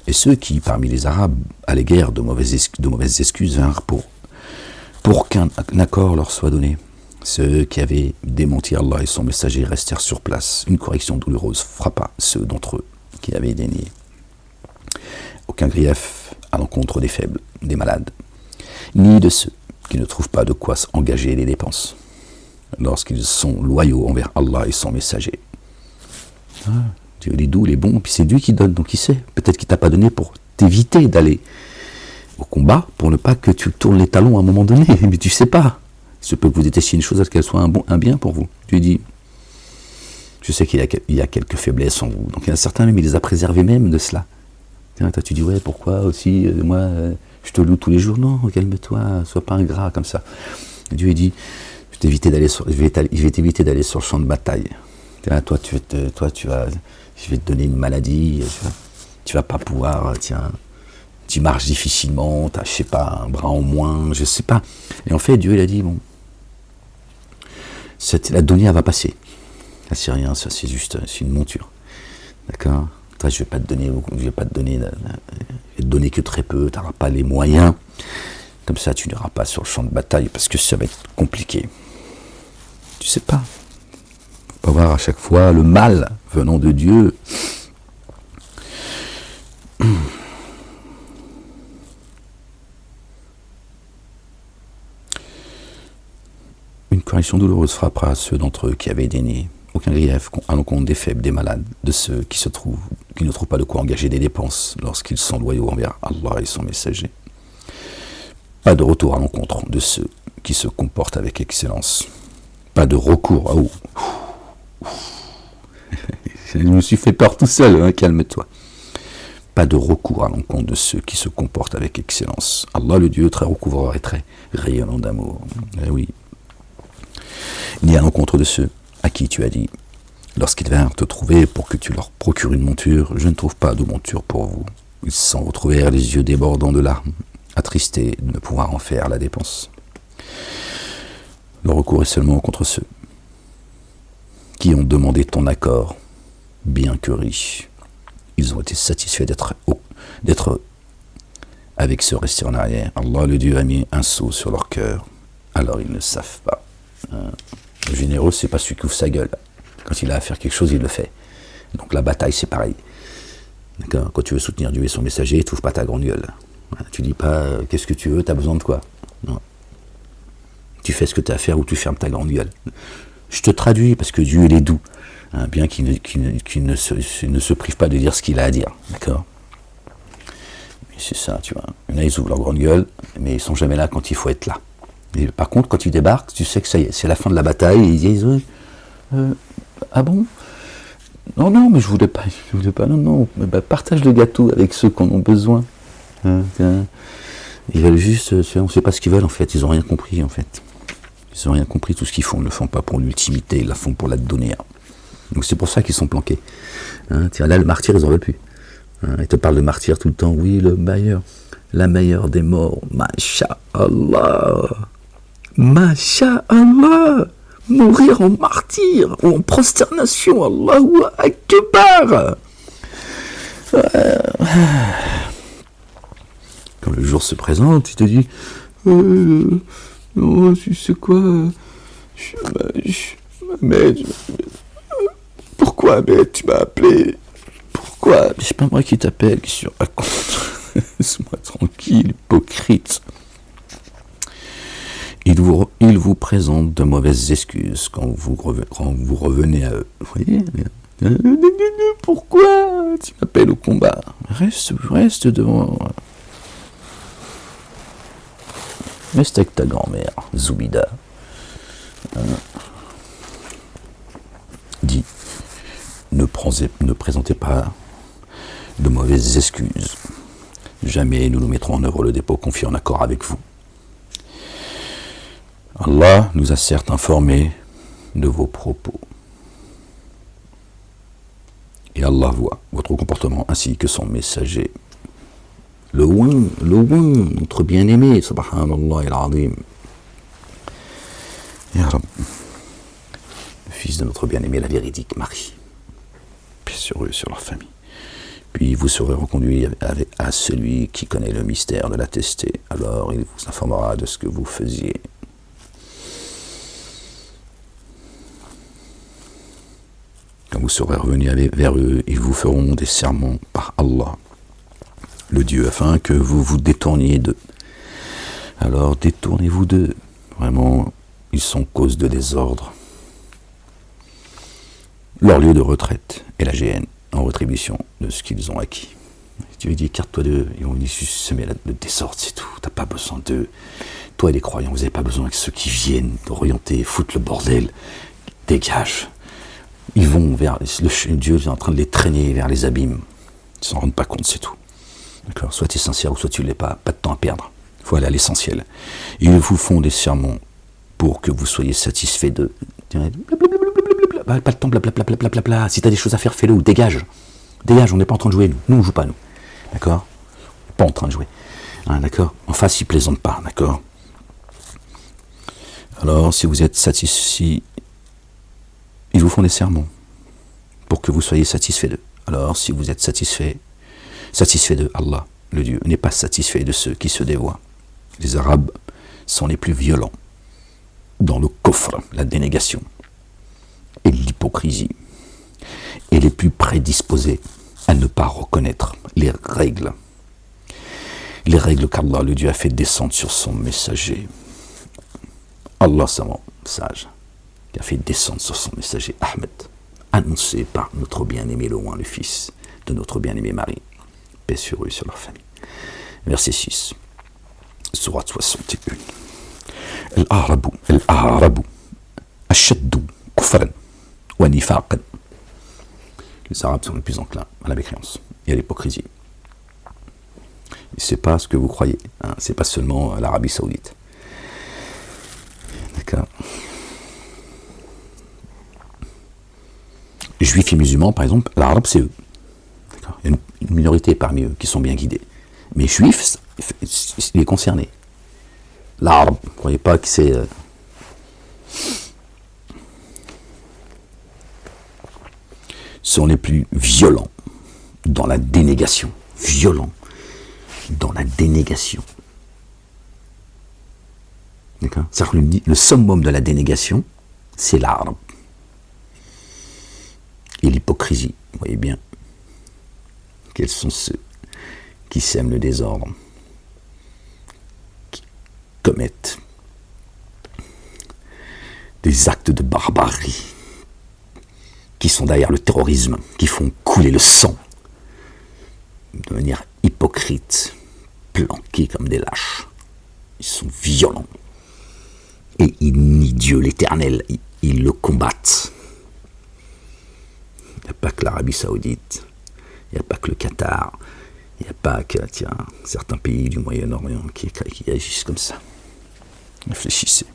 Et ceux qui, parmi les Arabes, allaient guère de mauvaises excuses, vinrent pour qu'un accord leur soit donné. Ceux qui avaient démenti Allah et son messager restèrent sur place. Une correction douloureuse frappa ceux d'entre eux qui avaient dénié. Aucun grief à l'encontre des faibles, des malades, ni de ceux qui ne trouvent pas de quoi engager les dépenses, lorsqu'ils sont loyaux envers Allah et son messager. Dieu est doux, il est bon, puis c'est Dieu qui donne, donc il sait. Peut-être qu'il ne t'a pas donné pour t'éviter d'aller au combat, pour ne pas que tu tournes les talons à un moment donné, mais tu ne sais pas. Il se peut que vous détestiez une chose, à ce qu'elle soit un bien pour vous. Dieu dit, je sais qu'il y a quelques faiblesses en vous. Donc il y en a certains même, il les a préservés même de cela. Toi tu dis, ouais, pourquoi aussi, moi, je te loue tous les jours. Non, calme-toi, sois pas ingrat comme ça. Et Dieu dit, je vais t'éviter d'aller sur le champ de bataille. Toi, je vais te donner une maladie, tu vas pas pouvoir, tu marches difficilement, tu as, je sais pas, un bras en moins, je sais pas. Et en fait, Dieu, il a dit, bon, la dunya va passer. Là, c'est rien, ça, c'est une monture. D'accord ? Toi, je vais te donner que très peu, tu n'auras pas les moyens. Comme ça, tu n'iras pas sur le champ de bataille, parce que ça va être compliqué. Tu sais pas. Faut pas voir à chaque fois le mal venant de Dieu. Une correction douloureuse frappera ceux d'entre eux qui avaient dénié. Aucun grief à l'encontre des faibles, des malades, de ceux qui ne trouvent pas de quoi engager des dépenses lorsqu'ils sont loyaux envers Allah et son messager. Pas de retour à l'encontre de ceux qui se comportent avec excellence. Pas de recours. Oh. Je me suis fait peur tout seul, hein, calme-toi. Pas de recours à l'encontre de ceux qui se comportent avec excellence. Allah, le Dieu très recouvreur et très rayonnant d'amour. Eh oui. Ni à l'encontre de ceux à qui tu as dit, lorsqu'ils vinrent te trouver pour que tu leur procures une monture, je ne trouve pas de monture pour vous. Ils s'en retrouvèrent les yeux débordants de larmes, attristés de ne pouvoir en faire la dépense. Le recours est seulement contre ceux qui ont demandé ton accord, bien que riches. Ils ont été satisfaits d'être avec ceux restés en arrière. Allah, le Dieu, a mis un sceau sur leur cœur, alors ils ne savent pas. Le généreux, c'est pas celui qui ouvre sa gueule. Quand il a à faire quelque chose, il le fait. Donc la bataille, c'est pareil. D'accord ? Quand tu veux soutenir Dieu et son messager, tu n'ouvres pas ta grande gueule. Tu dis pas qu'est-ce que tu veux, tu as besoin de quoi ? Non. Tu fais ce que tu as à faire ou tu fermes ta grande gueule. Je te traduis parce que Dieu, il est doux. Bien qu'il ne se prive pas de dire ce qu'il a à dire. D'accord ? Mais c'est ça, tu vois. Il y en a, ils ouvrent leur grande gueule, mais ils ne sont jamais là quand il faut être là. Et par contre, quand ils débarquent, tu sais que ça y est, c'est la fin de la bataille, et ils disent ah bon ? Non, mais je voulais pas, non, mais partage le gâteau avec ceux qui en ont besoin. Ils veulent juste, on ne sait pas ce qu'ils veulent en fait, ils n'ont rien compris en fait. Ils n'ont rien compris, tout ce qu'ils font, ils ne le font pas pour l'ultimité, ils la font pour la donner. Donc c'est pour ça qu'ils sont planqués. Tiens, là, le martyr, ils n'en veulent plus. Ils te parlent de martyr tout le temps, oui, la meilleure des morts, Masha'Allah. Masha'Allah. Mourir en martyr ou en prosternation, Allahu Akbar. Quand le jour se présente, il te dit non, tu sais quoi, pourquoi tu m'as appelé? Pourquoi? Mais c'est pas moi qui t'appelle, qui se raconte. Laisse-moi tranquille, hypocrite. Il vous présente de mauvaises excuses quand vous revenez à eux. Vous voyez? Pourquoi tu m'appelles au combat? Reste devant. Reste avec ta grand-mère, Zoubida. Dis, ne présentez pas de mauvaises excuses. Jamais nous mettrons en œuvre le dépôt confié en accord avec vous. Allah nous a certes informés de vos propos. Et Allah voit votre comportement ainsi que son messager. Le loin, notre bien-aimé, subhanallah al-azim. Ya Rab, le fils de notre bien-aimé, la véridique Marie. Paix sur eux, sur leur famille. Puis vous serez reconduits à celui qui connaît le mystère de l'attesté. Alors il vous informera de ce que vous faisiez. Quand vous serez revenus vers eux, ils vous feront des serments par Allah, le Dieu, afin que vous vous détourniez d'eux. Alors détournez-vous d'eux. Vraiment, ils sont cause de désordre. Leur lieu de retraite est la géhenne, en rétribution de ce qu'ils ont acquis. Tu lui dis, écarte-toi d'eux, ils vont venir semer le désordre, c'est tout. T'as pas besoin d'eux. Toi et les croyants, vous n'avez pas besoin que ceux qui viennent d'orienter, foutent le bordel. Dégage. Ils vont vers... Dieu est en train de les traîner vers les abîmes. Ils ne s'en rendent pas compte, c'est tout. D'accord ? Soit tu es sincère ou soit tu ne l'es pas. Pas de temps à perdre. Il faut aller à l'essentiel. Ils vous font des sermons pour que vous soyez satisfaits de... Pas de temps, blablabla. Si tu as des choses à faire, fais-le ou dégage. Dégage, on n'est pas en train de jouer, nous. Nous, on ne joue pas, nous. D'accord ? On n'est pas en train de jouer. D'accord ? En face, ils ne plaisantent pas. D'accord ? Alors, si vous êtes satisfait... Ils vous font des sermons pour que vous soyez satisfaits d'eux. Alors, si vous êtes satisfait de Allah, le Dieu, n'est pas satisfait de ceux qui se dévoient. Les Arabes sont les plus violents dans le kufr, la dénégation, et l'hypocrisie, et les plus prédisposés à ne pas reconnaître les règles qu'Allah, le Dieu, a fait descendre sur son messager. Allah, savant, sage, qui a fait descendre sur son messager Ahmed, annoncé par notre bien-aimé Loin, le fils de notre bien-aimé Marie. Paix sur eux et sur leur famille. Verset 6, Sourate 61. Al-Arabu, ashaddu kufran wa nifaqan. Les Arabes sont les plus enclins à la mécréance et à l'hypocrisie. Et c'est pas ce que vous croyez, hein. C'est pas seulement l'Arabie Saoudite. D'accord. Juifs et musulmans, par exemple, l'arabe, c'est eux. D'accord. Il y a une minorité parmi eux qui sont bien guidés. Mais juifs, il est concerné. L'arabe, vous ne croyez pas que c'est... sont les plus violents dans la dénégation. Violents dans la dénégation. D'accord. C'est-à-dire que le summum de la dénégation, c'est l'arabe. Et l'hypocrisie, vous voyez bien, quels sont ceux qui sèment le désordre, qui commettent des actes de barbarie, qui sont derrière le terrorisme, qui font couler le sang, de manière hypocrite, planqués comme des lâches. Ils sont violents. Et ils nient Dieu l'Éternel, ils le combattent. Il n'y a pas que l'Arabie Saoudite, il n'y a pas que le Qatar, il n'y a pas que certains pays du Moyen-Orient qui agissent comme ça. Réfléchissez.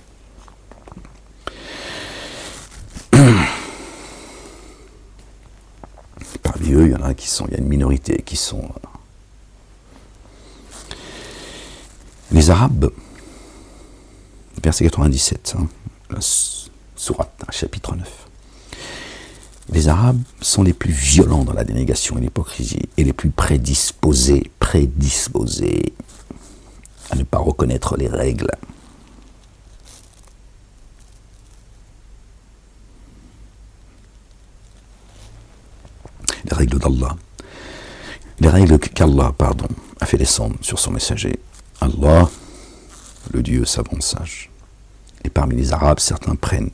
Parmi eux, il y en a il y a une minorité qui sont les Arabes. Verset 97, la sourate, chapitre 9. Les Arabes sont les plus violents dans la dénégation et l'hypocrisie, et les plus prédisposés à ne pas reconnaître les règles. Les règles d'Allah. Les règles qu'Allah, a fait descendre sur son messager. Allah, le Dieu savant sage. Et parmi les Arabes, certains prennent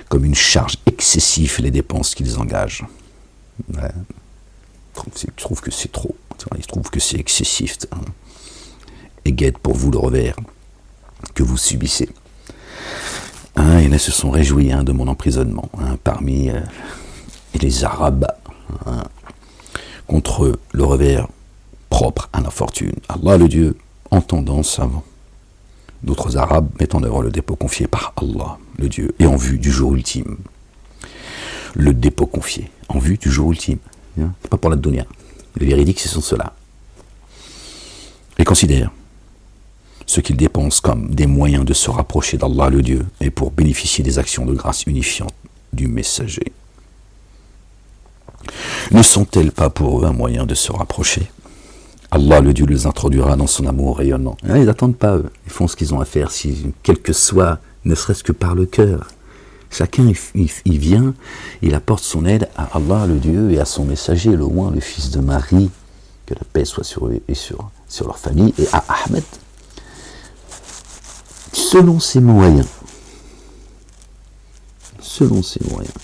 comme une charge excessive les dépenses qu'ils engagent. Ouais. Ils trouvent que c'est trop, ils trouvent que c'est excessif. Et guette pour vous le revers que vous subissez. Et là, se sont réjouis de mon emprisonnement parmi les Arabes contre le revers propre à l'infortune. Allah, le Dieu, entendant, savant. D'autres Arabes mettent en œuvre le dépôt confié par Allah, le Dieu, et en vue du jour ultime. Le dépôt confié, en vue du jour ultime. C'est pas pour la dunya. Les véridiques, ce sont ceux-là. Et considèrent ce qu'ils dépensent comme des moyens de se rapprocher d'Allah, le Dieu, et pour bénéficier des actions de grâce unifiantes du messager. Ne sont-elles pas pour eux un moyen de se rapprocher ? Allah, le Dieu, les introduira dans son amour rayonnant. Ils n'attendent pas, eux. Ils font ce qu'ils ont à faire, quel que soit, ne serait-ce que par le cœur. Chacun, il vient, il apporte son aide à Allah, le Dieu, et à son messager, le Oint, le fils de Marie, que la paix soit sur eux et sur leur famille, et à Ahmed, selon ses moyens. Selon ses moyens.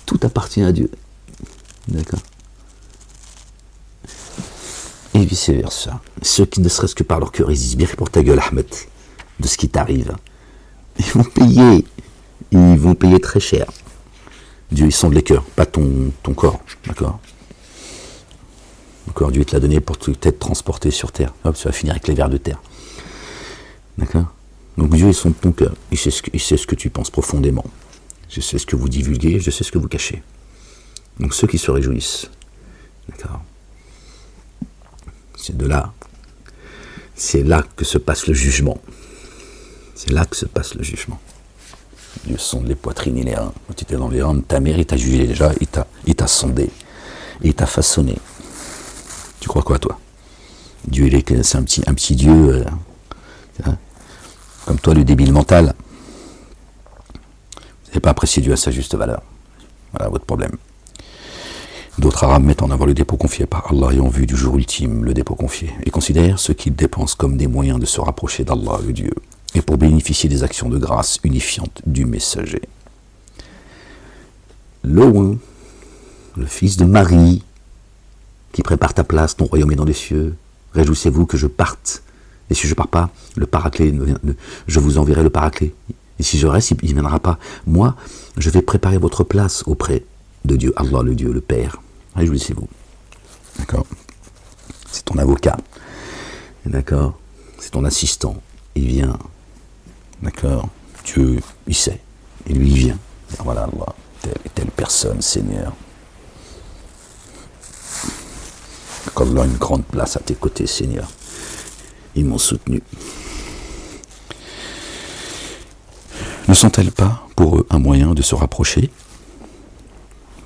Tout appartient à Dieu. D'accord ? Et vice-versa. Ceux qui ne serait-ce que par leur cœur, ils disent bien pour ta gueule, Ahmed, de ce qui t'arrive. Ils vont payer très cher. Dieu, il sonde les cœurs, pas ton corps, d'accord ? Le corps, Dieu te l'a donné pour t'être transporté sur terre. Hop, tu vas finir avec les vers de terre. D'accord ? Donc Dieu, il sonde ton cœur. Il sait ce que tu penses profondément. Je sais ce que vous divulguez, je sais ce que vous cachez. Donc ceux qui se réjouissent, d'accord ? C'est là que se passe le jugement. C'est là que se passe le jugement. Dieu sonde les poitrines et les reins. Quand tu étais dans les reins de ta mère, il t'a jugé déjà, il t'a sondé, il t'a façonné. Tu crois quoi, toi ? Dieu, c'est un petit Dieu, comme toi, le débile mental. Vous n'avez pas apprécié Dieu à sa juste valeur. Voilà votre problème. D'autres Arabes mettent en avant le dépôt confié par Allah et en vue du jour ultime, le dépôt confié, et considèrent ce qu'ils dépensent comme des moyens de se rapprocher d'Allah, le Dieu, et pour bénéficier des actions de grâce unifiantes du messager. L'Oint, le fils de Marie, qui prépare ta place, ton royaume est dans les cieux, réjouissez-vous que je parte, et si je ne pars pas, le paraclet, je vous enverrai le paraclet, Et si je reste, il ne viendra pas. Moi, je vais préparer votre place auprès de Dieu, Allah le Dieu, le Père. Réjouissez-vous. D'accord? C'est ton avocat. D'accord? C'est ton assistant. Il vient. D'accord? Dieu, il sait. Et lui, il vient. Et voilà, Allah, telle et telle personne, Seigneur. Qu'Allah a une grande place à tes côtés, Seigneur. Ils m'ont soutenu. Ne sont-elles pas, pour eux, un moyen de se rapprocher?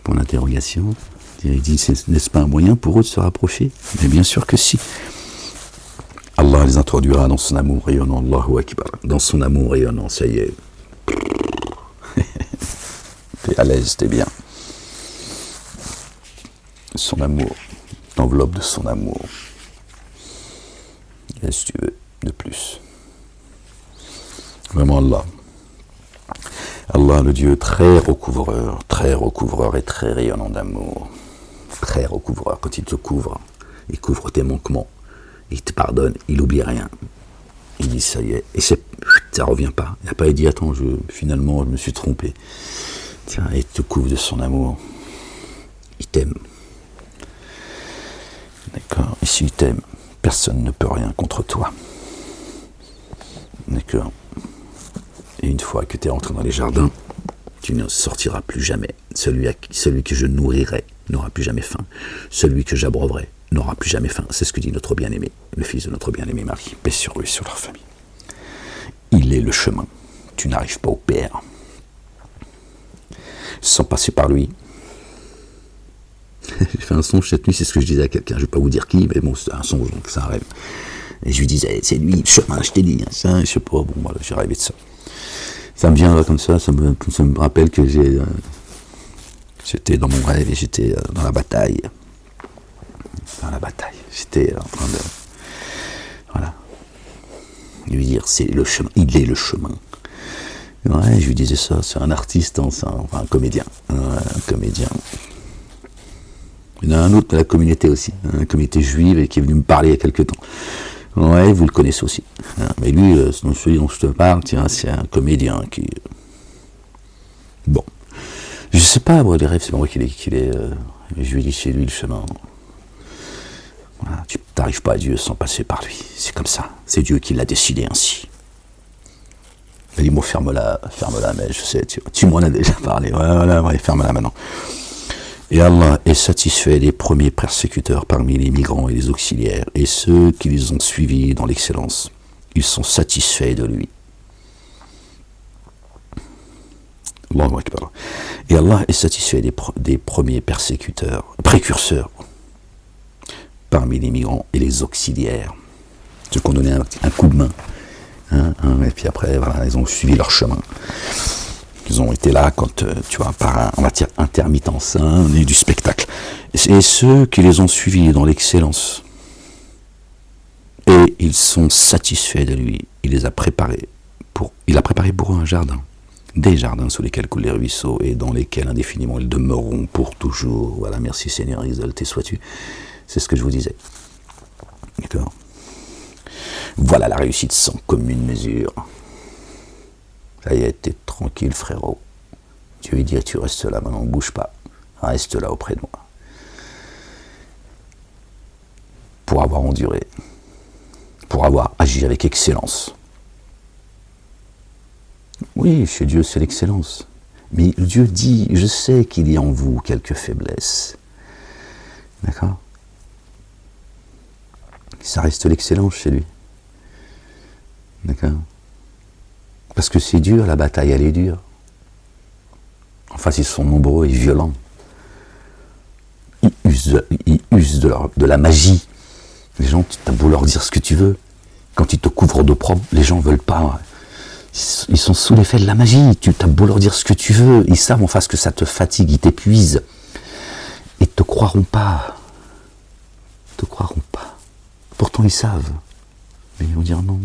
Pour l'interrogation. Il dit, n'est-ce pas un moyen pour eux de se rapprocher? Mais bien sûr que si. Allah les introduira dans son amour rayonnant, Allahu Akbar. Dans son amour rayonnant, ça y est. T'es à l'aise, t'es bien. Son amour, l'enveloppe de son amour. Qu'est-ce que tu veux de plus? Vraiment Allah. Allah, le Dieu très recouvreur et très rayonnant d'amour. Très recouvreur. Quand il te couvre, il couvre tes manquements. Il te pardonne, il n'oublie rien. Il dit ça y est. Et ça revient pas. Il n'a pas dit attends, finalement je me suis trompé. Tiens, il te couvre de son amour. Il t'aime. D'accord? Et s'il t'aime, personne ne peut rien contre toi. D'accord? Et une fois que tu es rentré dans les jardins, tu ne sortiras plus jamais. Celui que je nourrirai n'aura plus jamais faim. Celui que j'abreuverai n'aura plus jamais faim. C'est ce que dit notre bien-aimé, le fils de notre bien-aimé Marie. Paix sur eux et sur leur famille. Il est le chemin. Tu n'arrives pas au Père sans passer par lui. J'ai fait un songe cette nuit, c'est ce que je disais à quelqu'un. Je ne vais pas vous dire qui, mais bon, c'est un songe, donc c'est un rêve. Et je lui disais, c'est lui, le chemin, je t'ai dit. Ça, je sais pas, bon, voilà, j'ai rêvé de ça. Ça me vient là, comme ça me rappelle que j'étais dans mon rêve et j'étais dans la bataille. J'étais en train de... Voilà. Lui dire, c'est le chemin, il est le chemin. Ouais, je lui disais ça, c'est un artiste, hein, un comédien. Un comédien. Il y en a un autre de la communauté aussi, une communauté juive et qui est venu me parler il y a quelques temps. Ouais, vous le connaissez aussi. Mais lui, celui dont je te parle, tiens, c'est un comédien qui... Bon. Je sais pas, moi, les rêves, c'est pas moi qui les... Je lui dis, c'est lui le chemin. Voilà, tu n'arrives pas à Dieu sans passer par lui. C'est comme ça. C'est Dieu qui l'a décidé ainsi. Il dit, bon, ferme-la, mais je sais, tu m'en as déjà parlé. Voilà, ferme-la maintenant. Et Allah est satisfait des premiers persécuteurs parmi les migrants et les auxiliaires, et ceux qui les ont suivis dans l'excellence. Ils sont satisfaits de lui. Allahu Akbar. Et Allah est satisfait des premiers précurseurs, parmi les migrants et les auxiliaires. Ceux qui ont donné un coup de main. Et puis après, voilà, ils ont suivi leur chemin. Ils ont été là quand, tu vois, par en matière intermittence, et du spectacle. Et ceux qui les ont suivis dans l'excellence. Et ils sont satisfaits de lui. Il a préparé pour eux un jardin. Des jardins sous lesquels coulent les ruisseaux et dans lesquels indéfiniment ils demeureront pour toujours. Voilà, merci Seigneur, exalté sois-tu. C'est ce que je vous disais. D'accord? Voilà la réussite sans commune mesure. Ça y est, t'es tranquille, frérot. Tu lui dis, tu restes là, maintenant, bouge pas. Reste là auprès de moi. Pour avoir enduré. Pour avoir agi avec excellence. Oui, chez Dieu, c'est l'excellence. Mais Dieu dit, je sais qu'il y a en vous quelques faiblesses. D'accord? Ça reste l'excellence chez lui. D'accord? Parce que c'est dur, la bataille, elle est dure. En face, ils sont nombreux et violents. Ils usent de la magie. Les gens, tu as beau leur dire ce que tu veux. Quand ils te couvrent d'opprobre, les gens ne veulent pas. Ils sont sous l'effet de la magie. Tu as beau leur dire ce que tu veux. Ils savent en face que ça te fatigue, ils t'épuisent. Ils ne te croiront pas. Ils ne te croiront pas. Pourtant, ils savent. Mais ils vont dire non.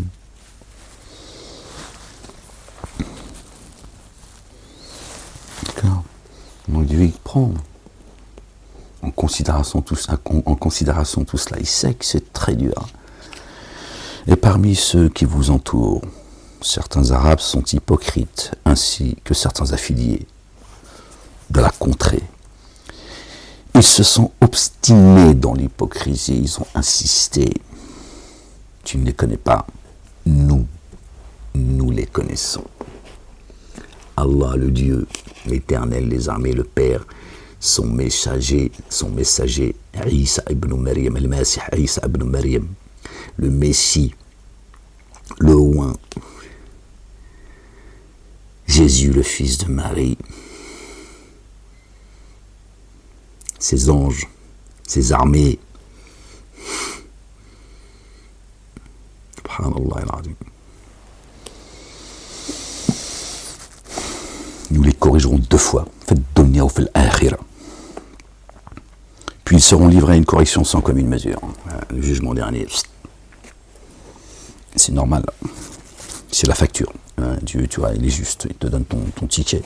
D'accord. Donc Dieu, il prend en considération tout cela. Il sait que c'est très dur. Et parmi ceux qui vous entourent, certains Arabes sont hypocrites, ainsi que certains affiliés de la contrée. Ils se sont obstinés dans l'hypocrisie, ils ont insisté. Tu ne les connais pas, nous les connaissons. Allah, le Dieu, l'Éternel, les armées, le Père, son messager, Isa ibn Maryam, al-Masih, Isa ibn Maryam, le Messie, le Oint, Jésus, le fils de Marie, ses anges, ses armées. Subhanallah al-Azim. Nous les corrigerons 2 fois. Faites dunya ou fil akhira. Puis ils seront livrés à une correction sans commune mesure. Le jugement dernier. C'est normal. C'est la facture. Dieu, tu vois, il est juste. Il te donne ton ticket.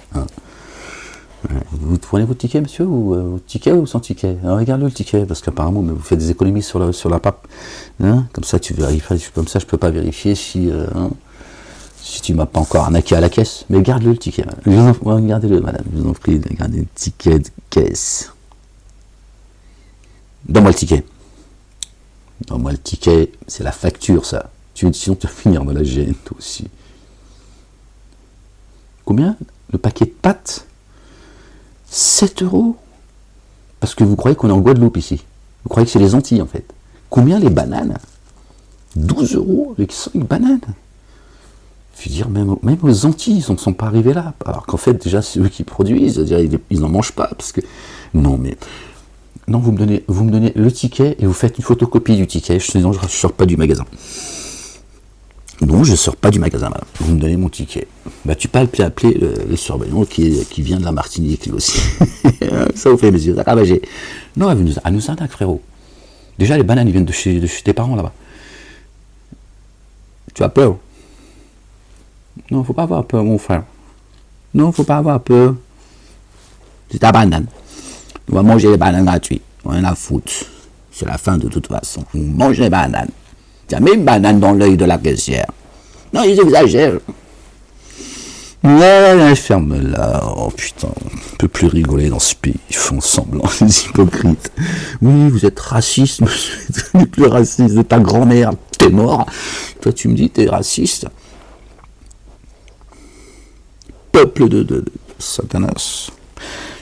Vous prenez votre ticket, monsieur, ou ticket ou sans ticket? Regarde-le le ticket, parce qu'apparemment, vous faites des économies sur la pape. Comme ça, tu vérifies. Comme ça, je peux pas vérifier si tu m'as pas encore arnaqué à la caisse. Mais garde-le le ticket, madame. Regardez-le, madame. Je vous en prie, regardez le ticket de caisse. Donne-moi le ticket. Donne-moi le ticket. C'est la facture, ça. Sinon, tu vas finir dans la gêne, toi aussi. Combien? Le paquet de pâtes? 7 €? Parce que vous croyez qu'on est en Guadeloupe ici. Vous croyez que c'est les Antilles, en fait. Combien les bananes? 12 € avec 5 bananes. Je veux dire, même aux Antilles, ils ne sont pas arrivés là. Alors qu'en fait, déjà, c'est eux qui produisent. Ils n'en mangent pas. Parce que... Non, vous me donnez le ticket et vous faites une photocopie du ticket. Sinon, je ne sors pas du magasin. Non, je ne sors pas du magasin, madame. Vous me donnez mon ticket. Tu peux appeler le surveillant qui vient de la Martinique, lui aussi. Ça vous fait plaisir. Non, elle nous arnaque, frérot. Déjà, les bananes, ils viennent de chez tes parents, là-bas. Tu as peur? Non, faut pas avoir peur, mon frère. Non, faut pas avoir peur. C'est ta banane. On va manger les bananes gratuites. On en a foutre. C'est la fin de toute façon. On mange les bananes. Tu as mis une banane dans l'œil de la caissière. Non, ils exagèrent. Ouais, ferme-la. Oh putain, on peut plus rigoler dans ce pays. Ils font semblant, les hypocrites. Oui, vous êtes raciste, monsieur. Vous êtes plus raciste de ta grand-mère. T'es mort. Toi, tu me dis, t'es raciste. Peuple de Satanas.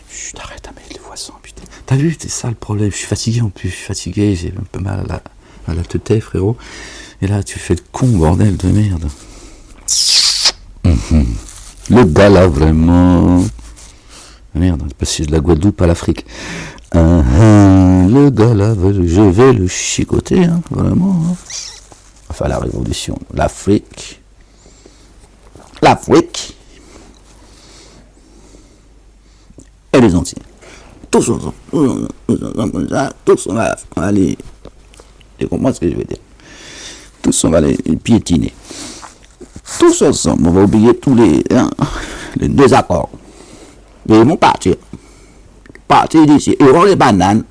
Chut, arrête, mais les voisins, putain. T'as vu, c'est ça le problème. Je suis fatigué en plus. Je suis fatigué, j'ai un peu mal à la tête, frérot. Et là, tu fais le con, bordel de merde. Le gars là, vraiment. Merde, c'est de la Guadeloupe à l'Afrique. Le gars là, je vais le chicoter, vraiment. Enfin, la révolution. L'Afrique. Et les Antilles. Tous ensemble. Tous on va aller. Tu comprends ce que je veux dire? Tous on va aller piétiner. Tous ensemble, on va oublier tous les désaccords. Mais ils vont partir. Partir d'ici. Ils auront les bananes.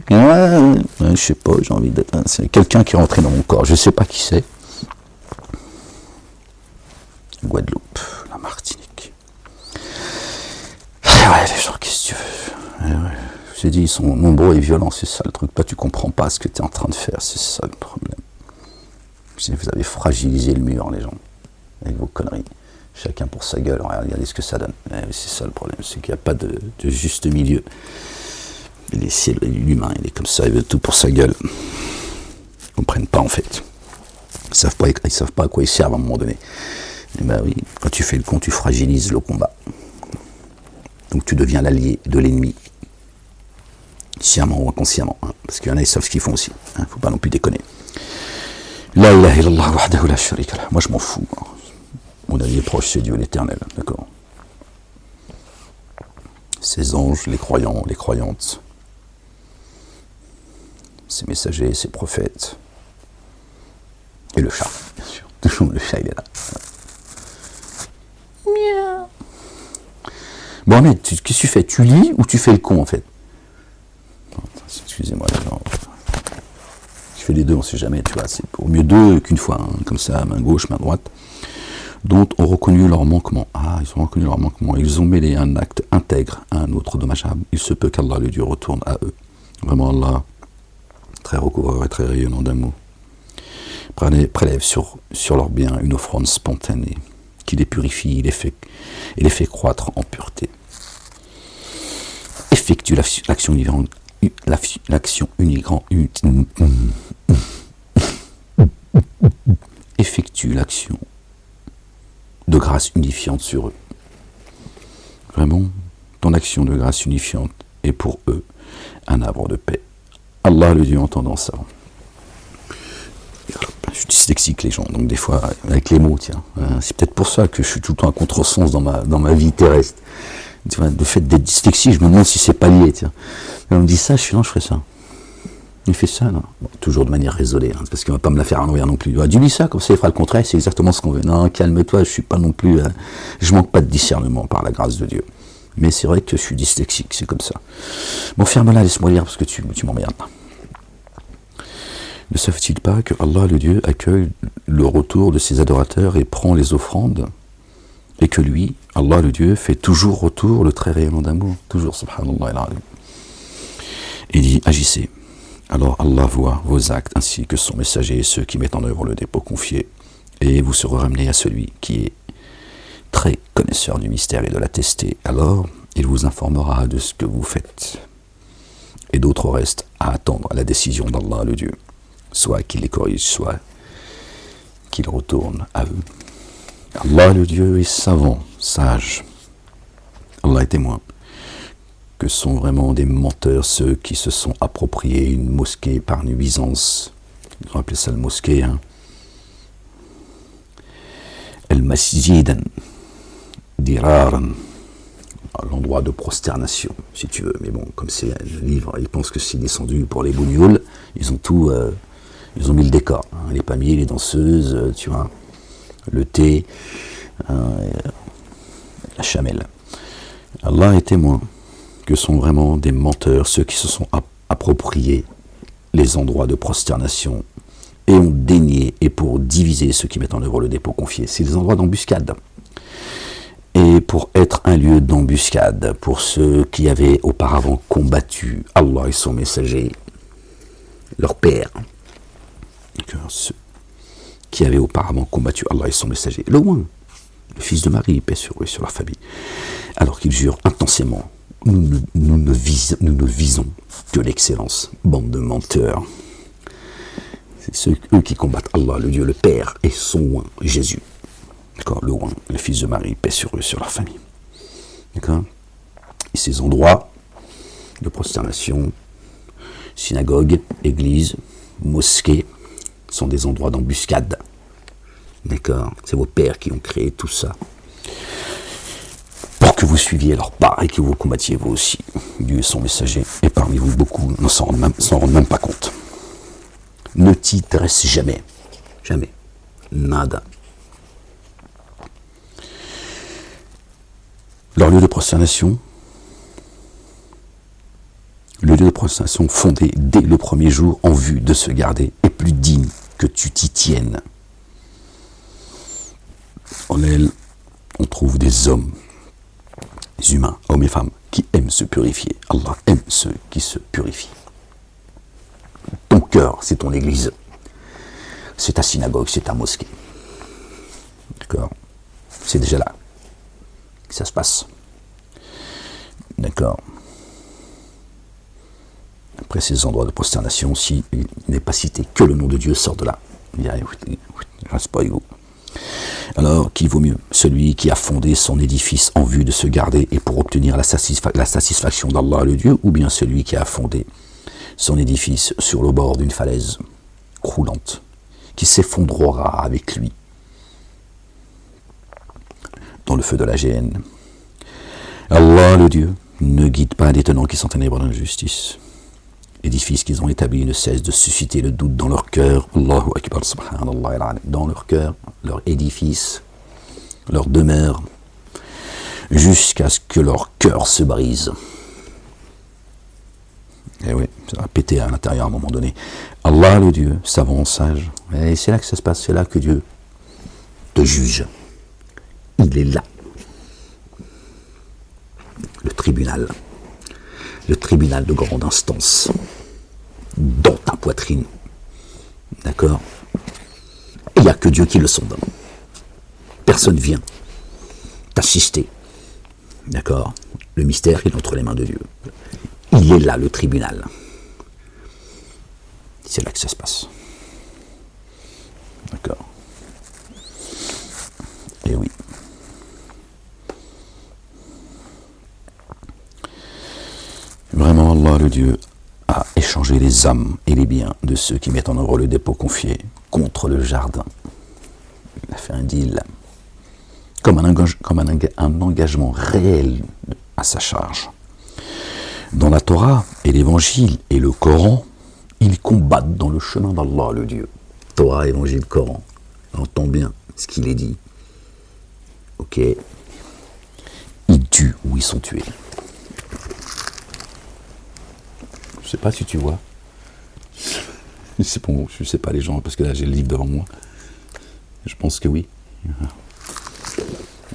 Ouais, je sais pas, j'ai envie d'être... C'est quelqu'un qui est rentré dans mon corps. Je sais pas qui c'est. Guadeloupe, la Martinique. Ouais, les gens, qu'est-ce que tu veux? Ouais. J'ai dit, ils sont nombreux et violents, c'est ça le truc. Toi, tu comprends pas ce que tu es en train de faire, c'est ça le problème. Vous avez fragilisé le mur, les gens, avec vos conneries. Chacun pour sa gueule, regardez ce que ça donne. C'est ça le problème, c'est qu'il n'y a pas de juste milieu. L'humain, il est comme ça, il veut tout pour sa gueule. Ils ne comprennent pas, en fait. Ils savent pas à quoi ils servent à un moment donné. Et oui, quand tu fais le con, tu fragilises le combat. Donc tu deviens l'allié de l'ennemi. Sciemment ou inconsciemment, parce qu'il y en a, ils savent ce qu'ils font aussi. Faut pas non plus déconner. La ilaha illallah wahdahu la sharika lah. Moi je m'en fous. Mon allié proche, c'est Dieu l'Éternel, d'accord? Ses anges, les croyants, les croyantes, ses messagers, ses prophètes, et le chat, bien sûr. Toujours le chat, il est là. Miaou. Bon, mais qu'est-ce que tu fais? Tu lis ou tu fais le con, en fait? Excusez-moi, je fais les deux, on sait jamais, tu vois, c'est au mieux deux qu'une fois, comme ça, main gauche, main droite. dont ont reconnu leur manquement. Ah, ils ont reconnu leur manquement. Ils ont mêlé un acte intègre à un autre dommageable. Il se peut qu'Allah le Dieu retourne à eux. Vraiment Allah, très recouvreur et très rayonnant d'amour, prélève sur leur bien une offrande spontanée, qui les purifie et les fait croître en pureté. Effectue l'action effectue l'action de grâce unifiante sur eux. Vraiment, ton action de grâce unifiante est pour eux un arbre de paix. Allah le Dieu entendant ça. Je suis dyslexique les gens, donc des fois avec les mots, tiens. C'est peut-être pour ça que je suis tout le temps à contresens dans ma vie terrestre. Tu vois, le fait d'être dyslexique, je me demande si c'est pas lié, tiens. Quand on me dit ça, je suis non, je ferai ça. Il fait ça, non. Bon, toujours de manière raisonnée, parce qu'il ne va pas me la faire à l'envers non plus. Tu dis ça, comme ça il fera le contraire, c'est exactement ce qu'on veut. Non, calme-toi, je suis pas non plus. Je manque pas de discernement par la grâce de Dieu. Mais c'est vrai que je suis dyslexique, c'est comme ça. Bon, ferme-la, laisse-moi lire parce que tu m'emmerdes. Ne savent-ils pas que Allah, le Dieu, accueille le retour de ses adorateurs et prend les offrandes, et que lui, Allah, le Dieu, fait toujours retour le très rayonnant d'amour, toujours, subhanallah al-alim. Et dit, agissez. Alors Allah voit vos actes ainsi que son messager et ceux qui mettent en œuvre le dépôt confié, et vous serez ramenés à celui qui est très connaisseur du mystère et de l'attesté. Alors, il vous informera de ce que vous faites. Et d'autres restent à attendre la décision d'Allah, le Dieu. Soit qu'il les corrige, soit qu'il retourne à eux. Allah, le Dieu, est savant, sage. Allah est témoin que sont vraiment des menteurs ceux qui se sont appropriés une mosquée par nuisance. Ils ont appelé ça le mosquée, hein. El-Masjidan, Diraran, l'endroit de prosternation, si tu veux. Mais bon, comme c'est le livre, ils pensent que c'est descendu pour les bougnoules, ils ont tout... ils ont mis le décor, hein, les palmiers, les danseuses, tu vois, le thé, la chamelle. Allah est témoin que sont vraiment des menteurs ceux qui se sont appropriés les endroits de prosternation et ont dénié, et pour diviser ceux qui mettent en œuvre le dépôt confié, c'est les endroits d'embuscade. Et pour être un lieu d'embuscade pour ceux qui avaient auparavant combattu Allah et son messager, leur père, ceux qui avaient auparavant combattu Allah et son messager, le fils de Marie, paix sur eux et sur leur famille, alors qu'ils jurent intensément, nous ne visons que l'excellence, bande de menteurs. C'est eux qui combattent Allah, le Dieu, le Père, et son oint, Jésus. D'accord, le fils de Marie, paix sur eux et sur leur famille. D'accord. Et ces endroits de prosternation, synagogue, église, mosquée, sont des endroits d'embuscade. D'accord. C'est vos pères qui ont créé tout ça. Pour que vous suiviez leur pas et que vous combattiez vous aussi. Dieu est son messager. Et parmi vous, beaucoup ne s'en rendent même pas compte. Ne t'y dresse jamais. Jamais. Nada. Leur lieu de prosternation, fondé dès le premier jour en vue de se garder, est plus digne que tu t'y tiennes. En elle, on trouve des hommes, des humains, hommes et femmes, qui aiment se purifier. Allah aime ceux qui se purifient. Ton cœur, c'est ton église. C'est ta synagogue, c'est ta mosquée. D'accord ? C'est déjà là que ça se passe. D'accord ? Après ces endroits de prosternation, si il n'est pas cité que le nom de Dieu sort de là. Alors, qui vaut mieux ? Celui qui a fondé son édifice en vue de se garder et pour obtenir la satisfaction d'Allah le Dieu, ou bien celui qui a fondé son édifice sur le bord d'une falaise croulante, qui s'effondrera avec lui dans le feu de la géhenne. Allah le Dieu ne guide pas les tenants qui sont ténèbres d'injustice. L'édifice qu'ils ont établi ne cesse de susciter le doute dans leur cœur. Allahu Akbar, subhanallah, dans leur cœur, leur édifice, leur demeure, jusqu'à ce que leur cœur se brise. Et oui, ça va péter à l'intérieur à un moment donné. Allah le Dieu, savant, sage. Et c'est là que ça se passe, c'est là que Dieu te juge. il est là. Le tribunal de grande instance, dans ta poitrine. D'accord? Il n'y a que Dieu qui le sonde. Personne vient t'assister. D'accord? Le mystère est entre les mains de Dieu. Il est là, le tribunal. C'est là que ça se passe. D'accord? Et oui. Vraiment, Allah, le Dieu, a échangé les âmes et les biens de ceux qui mettent en œuvre le dépôt confié contre le jardin. Il a fait un deal, comme un engagement réel à sa charge. Dans la Torah et l'Évangile et le Coran, ils combattent dans le chemin d'Allah, le Dieu. Torah, Évangile, Coran. Entends bien ce qu'il est dit. Ok. Ils tuent ou ils sont tués. Je sais pas si tu vois. C'est bon, je sais pas les gens, parce que là j'ai le livre devant moi. Je pense que oui.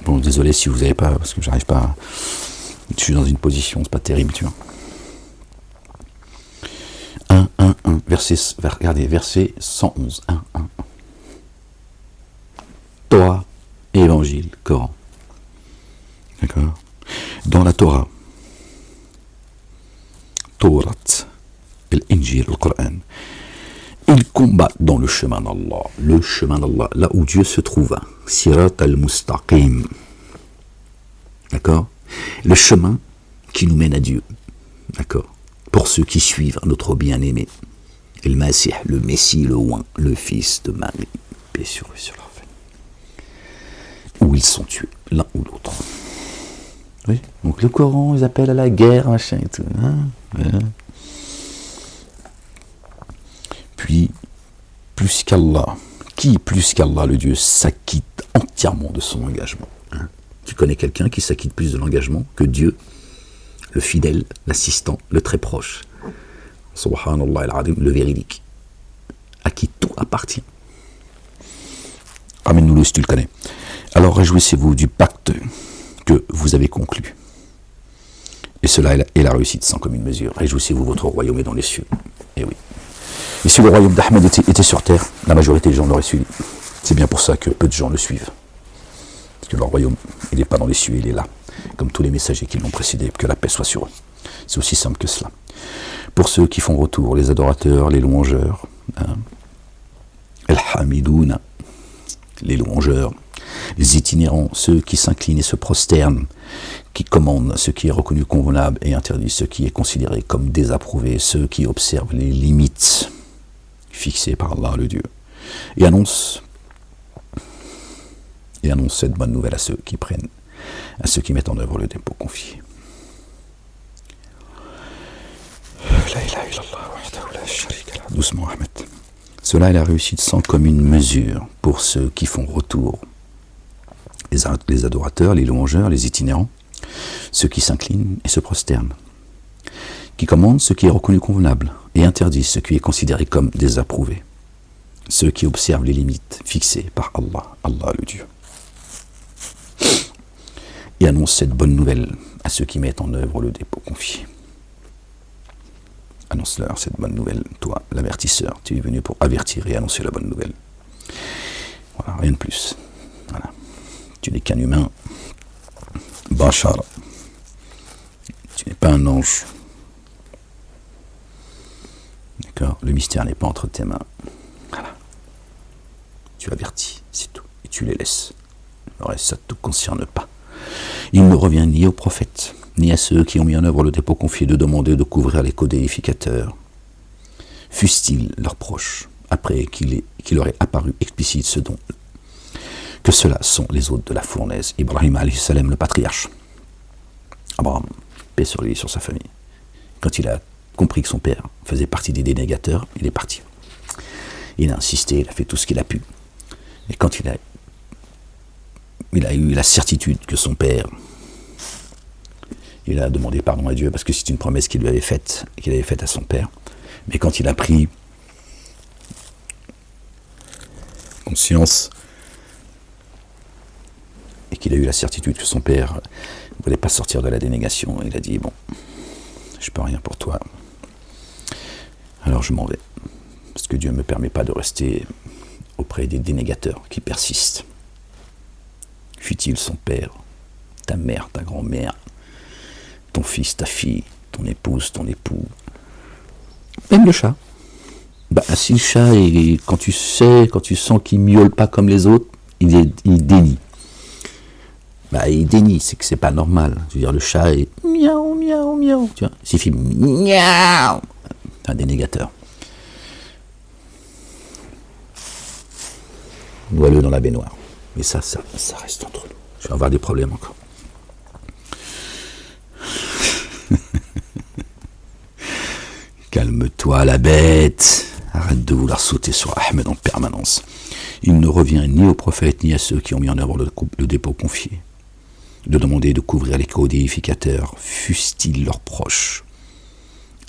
Bon, désolé si vous n'avez pas, parce que j'arrive pas. Je suis dans une position, c'est pas terrible, tu vois. 1, regardez, verset 111. 1. Torah, Évangile, Coran. D'accord? Dans la Torah, Torah, l'Injil, le Coran, ils combattent dans le chemin d'Allah, là où Dieu se trouve, Sirat al-Mustaqim. D'accord? Le chemin qui nous mène à Dieu. D'accord? Pour ceux qui suivent notre bien-aimé, le Messie, le oint, le fils de Marie, paix sur eux, sur leur famille. Où ils sont tués, l'un ou l'autre. Oui? Donc le Coran, ils appellent à la guerre, machin et tout. Voilà. Puis, plus qu'Allah, le Dieu, s'acquitte entièrement de son engagement. Tu connais quelqu'un qui s'acquitte plus de l'engagement que Dieu, le fidèle, l'assistant, le très proche. Subhanallah al-Adim, le véridique, à qui tout appartient. Ramène-nous-le si tu le connais. Alors réjouissez-vous du pacte que vous avez conclu. Et cela est la réussite sans commune mesure. Réjouissez-vous, votre royaume est dans les cieux. Et oui. Et si le royaume d'Ahmed était sur terre, la majorité des gens l'auraient suivi. C'est bien pour ça que peu de gens le suivent. Parce que leur royaume, il n'est pas dans les cieux, il est là. Comme tous les messagers qui l'ont précédé, que la paix soit sur eux. C'est aussi simple que cela. Pour ceux qui font retour, les adorateurs, les louangeurs, el-hamidouna, les louangeurs, les itinérants, ceux qui s'inclinent et se prosternent, qui commandent ce qui est reconnu convenable et interdit ce qui est considéré comme désapprouvé, ceux qui observent les limites fixées par Allah le Dieu, et annonce cette bonne nouvelle à ceux qui prennent, à ceux qui mettent en œuvre le dépôt confié. Doucement, Ahmed. Cela est la réussite sans commune mesure pour ceux qui font retour. Les adorateurs, les louangeurs, les itinérants, ceux qui s'inclinent et se prosternent, qui commandent ce qui est reconnu convenable et interdisent ce qui est considéré comme désapprouvé, ceux qui observent les limites fixées par Allah le Dieu, et annoncent cette bonne nouvelle à ceux qui mettent en œuvre le dépôt confié. Annonce-leur cette bonne nouvelle, toi, l'avertisseur, tu es venu pour avertir et annoncer la bonne nouvelle. Voilà, rien de plus. Voilà. Tu n'es qu'un humain. Bachar. Tu n'es pas un ange. D'accord? Le mystère n'est pas entre tes mains. Voilà. Tu avertis, c'est tout. Et tu les laisses. Le reste, ça ne te concerne pas. Il ne revient ni aux prophètes, ni à ceux qui ont mis en œuvre le dépôt confié de demander de couvrir les codéificateurs, fussent-ils leurs proches, après qu'il leur ait apparu explicite ce dont que ceux-là sont les hôtes de la fournaise. Ibrahim alayhi salam, le patriarche. Abraham, paix sur lui et sur sa famille. Quand il a compris que son père faisait partie des dénégateurs, il est parti. Il a insisté, il a fait tout ce qu'il a pu. Et quand il a eu la certitude que son père, il a demandé pardon à Dieu, parce que c'est une promesse qu'il avait faite à son père. Mais quand il a pris conscience et qu'il a eu la certitude que son père ne voulait pas sortir de la dénégation, il a dit, bon, je peux rien pour toi, alors je m'en vais. Parce que Dieu ne me permet pas de rester auprès des dénégateurs qui persistent. Fut-il son père, ta mère, ta grand-mère, ton fils, ta fille, ton épouse, ton époux, même le chat. Bah, si le chat, quand tu sens qu'il miaule pas comme les autres, il dénie. Bah, il dénie, c'est que c'est pas normal. Je veux dire, le chat est miaou, miaou, miaou. Tu vois, s'il fait miaou, c'est un dénégateur. Vois-le dans la baignoire. Mais ça reste entre nous. Je vais avoir des problèmes encore. Calme-toi, la bête. Arrête de vouloir sauter sur Ahmed en permanence. Il ne revient ni au prophète ni à ceux qui ont mis en œuvre le dépôt confié de demander de couvrir les codificateurs, fussent-ils leurs proches,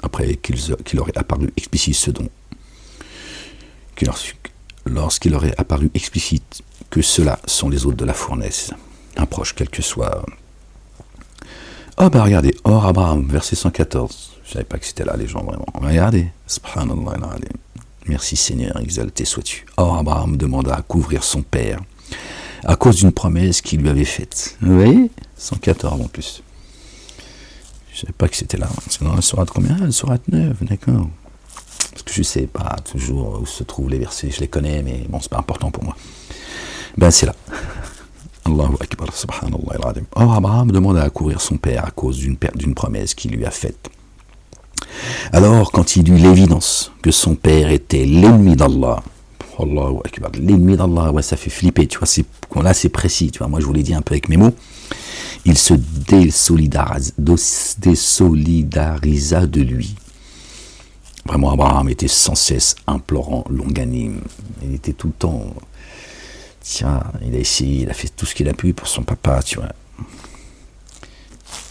après qu'il aurait apparu explicite ce dont, lorsqu'il aurait apparu explicite que ceux-là sont les hôtes de la fournaise, un proche quel que soit. Oh bah regardez, Or Abraham, verset 114, je savais pas que c'était là les gens vraiment, regardez, subhanallah, merci Seigneur, exalté sois-tu. Or Abraham demanda à couvrir son père, à cause d'une promesse qu'il lui avait faite. Vous voyez 114 en plus. Je ne savais pas que c'était là. C'est dans la sourate combien? La sourate 9, d'accord. Parce que je ne sais pas toujours où se trouvent les versets. Je les connais, mais bon, c'est pas important pour moi. Ben c'est là. Allahu Akbar, subhanallah al-azim. Or Abraham demanda à couvrir son père à cause d'une promesse qu'il lui a faite. Alors, quand il eut l'évidence que son père était l'ennemi d'Allah, Allahu Akbar, l'ennemi d'Allah, ouais, ça fait flipper, tu vois, là c'est précis, tu vois, moi je vous l'ai dit un peu avec mes mots, il se désolidarisa de lui. Vraiment, Abraham était sans cesse implorant, longanime, il était tout le temps, tiens, il a essayé, il a fait tout ce qu'il a pu pour son papa, tu vois,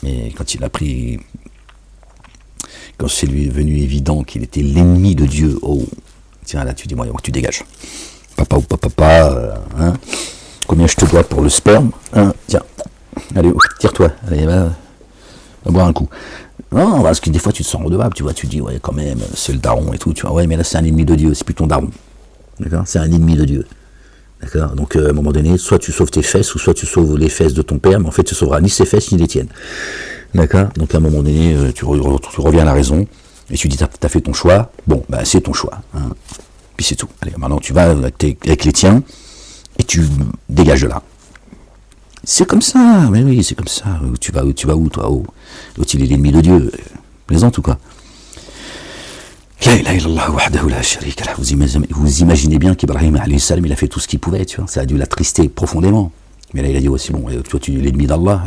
mais quand c'est lui devenu évident qu'il était l'ennemi de Dieu, oh, tiens, là, tu dis, moi, tu dégages. Papa ou papa, hein, combien je te dois pour le sperme, hein, tiens, allez, tire-toi, allez, va boire un coup. Non, parce que des fois, tu te sens redevable, tu vois, tu dis, ouais, quand même, c'est le daron et tout, tu vois, ouais, mais là, c'est un ennemi de Dieu, c'est plus ton daron, d'accord, c'est un ennemi de Dieu, d'accord, donc, à un moment donné, soit tu sauves tes fesses, ou soit tu sauves les fesses de ton père, mais en fait, tu sauveras ni ses fesses, ni les tiennes, d'accord, donc, à un moment donné, tu reviens à la raison, et tu dis, t'as fait ton choix, bon, bah, c'est ton choix, hein. Puis c'est tout. Allez, maintenant tu vas avec les tiens, et tu dégages de là. C'est comme ça, mais oui, c'est comme ça. Tu vas où, toi? L'autre, il est l'ennemi de Dieu. Plaisante ou quoi? Vous imaginez bien qu'Ibrahim, il a fait tout ce qu'il pouvait, tu vois. Ça a dû l'attrister profondément. Mais là, il a dit, ouais, c'est bon, toi, tu es l'ennemi d'Allah.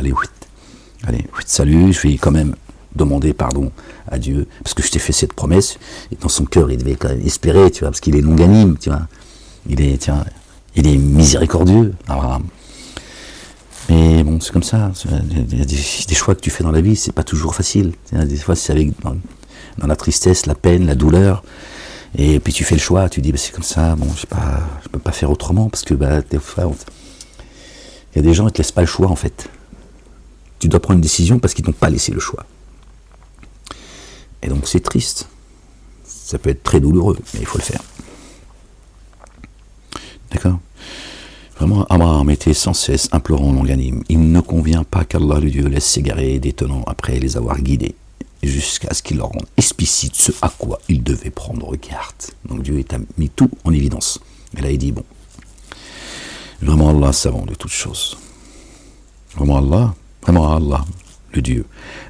Allez, salut, je vais quand même demander pardon à Dieu, parce que je t'ai fait cette promesse, et dans son cœur, il devait quand même espérer, tu vois, parce qu'il est longanime, tu vois. Il est miséricordieux, Abraham. Mais bon, c'est comme ça. Il y a des choix que tu fais dans la vie, c'est pas toujours facile. Des fois, c'est avec dans la tristesse, la peine, la douleur. Et puis tu fais le choix, tu dis, bah, c'est comme ça, bon, je peux pas faire autrement, parce que bah, des fois, il y a des gens qui te laissent pas le choix, en fait. Tu dois prendre une décision parce qu'ils t'ont pas laissé le choix. Et donc c'est triste. Ça peut être très douloureux, mais il faut le faire. D'accord ? Vraiment, Abraham était sans cesse implorant longanime. Il ne convient pas qu'Allah le Dieu laisse s'égarer détonnant après les avoir guidés, jusqu'à ce qu'il leur rende explicite ce à quoi ils devaient prendre garde. Donc Dieu a mis tout en évidence. Et là il dit, bon, vraiment Allah savant de toutes choses. Vraiment Allah, le Dieu,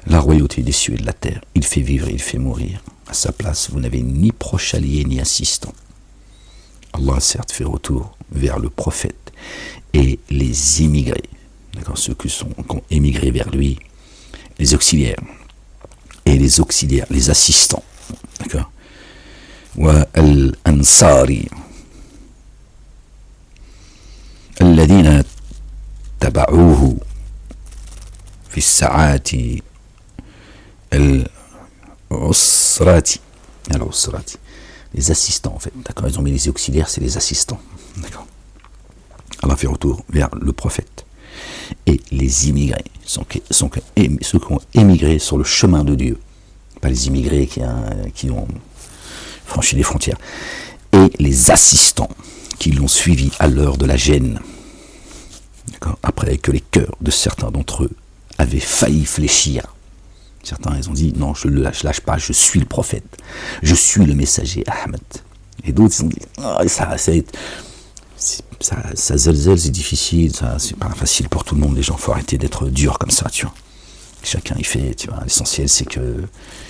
la royauté des cieux et de la terre. Il fait vivre et il fait mourir. À sa place, vous n'avez ni proche allié ni assistant. Allah certes fait retour vers le prophète et les immigrés, d'accord, ceux qui ont émigré vers lui, les auxiliaires, et les auxiliaires, les assistants, d'accord, wa al-ansari, alladhina taba'uhu fi sa'ati al-usrati, les assistants en fait, d'accord, ils ont mis les auxiliaires, c'est les assistants, d'accord. Allah fait retour vers le prophète les immigrés, ceux qui ont émigré sur le chemin de Dieu, pas les immigrés qui ont franchi les frontières, et les assistants qui l'ont suivi à l'heure de la gêne. D'accord ? Après que les cœurs de certains d'entre eux avaient failli fléchir. Certains, ils ont dit, non, je ne lâche pas, je suis le prophète, je suis le messager, Ahmed. Et d'autres, ils ont dit, oh, ça zelzel, c'est difficile, c'est pas facile pour tout le monde, les gens, il faut arrêter d'être dur comme ça, tu vois. Chacun il fait, tu vois, l'essentiel c'est que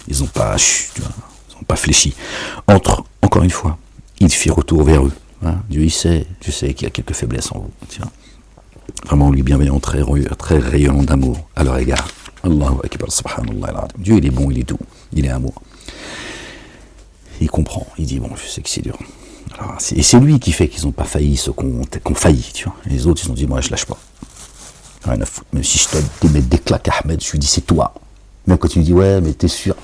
ils n'ont pas, tu vois, ils ont pas fléchi. Encore une fois, il fit retour vers eux. Hein. Dieu il sait, je sais qu'il y a quelques faiblesses en vous, tu vois. Vraiment lui bienveillant, très rayonnant d'amour à leur égard. Allahu Akbar, subhanallah. Dieu il est bon, il est doux, il est amour. Il comprend, il dit bon, je sais que c'est dur. Alors, et c'est lui qui fait qu'ils n'ont pas failli, ceux qui ont failli, tu vois. Et les autres, ils ont dit, moi, je lâche pas. Rien à foutre. Même si je dois te mettre des claques, Ahmed, je lui dis, c'est toi. Même quand tu me dis, ouais, mais t'es sûr.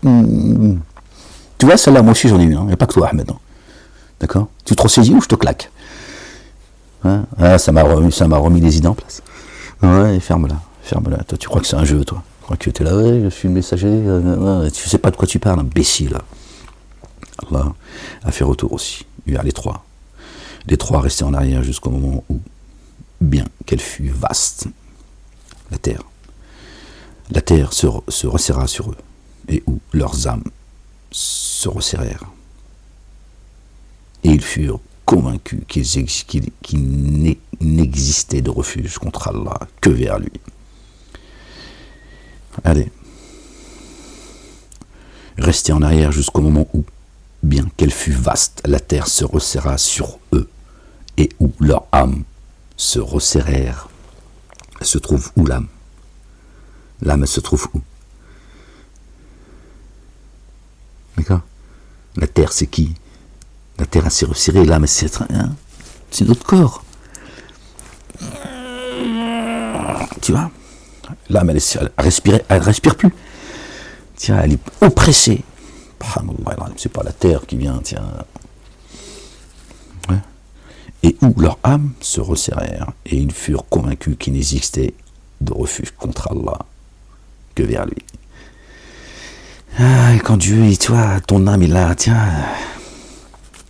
Tu vois, celle-là, moi aussi, j'en ai une. Il n'y a pas que toi, Ahmed. Hein. D'accord ? Tu te ressaisis ou je te claque ? Hein ? Ah, ça m'a remis les idées en place. Ouais, ferme-la. Toi, tu crois que c'est un jeu, toi ? Tu crois que t'es là, ouais, je suis le messager. Tu sais pas de quoi tu parles, imbécile. Allah a fait retour aussi, vers les trois. Les trois restaient en arrière jusqu'au moment où, bien qu'elle fût vaste, la terre se resserra sur eux, et où leurs âmes se resserrèrent. Et ils furent convaincus qu'il n'existait de refuge contre Allah que vers lui. Allez, restez en arrière jusqu'au moment où, bien qu'elle fût vaste, la terre se resserra sur eux, et où leurs âmes se resserrèrent. Elle se trouve où l'âme ? L'âme, elle se trouve où ? D'accord ? La terre, c'est qui ? La terre, elle s'est resserrée, l'âme, c'est notre corps. Tu vois ? L'âme, elle respire plus. Tiens, elle est oppressée. C'est pas la terre qui vient, tiens. Ouais. Et où leurs âmes se resserrèrent, et ils furent convaincus qu'il n'existait de refuge contre Allah que vers lui. Ah, et quand Dieu, tu vois, ton âme est là, tiens,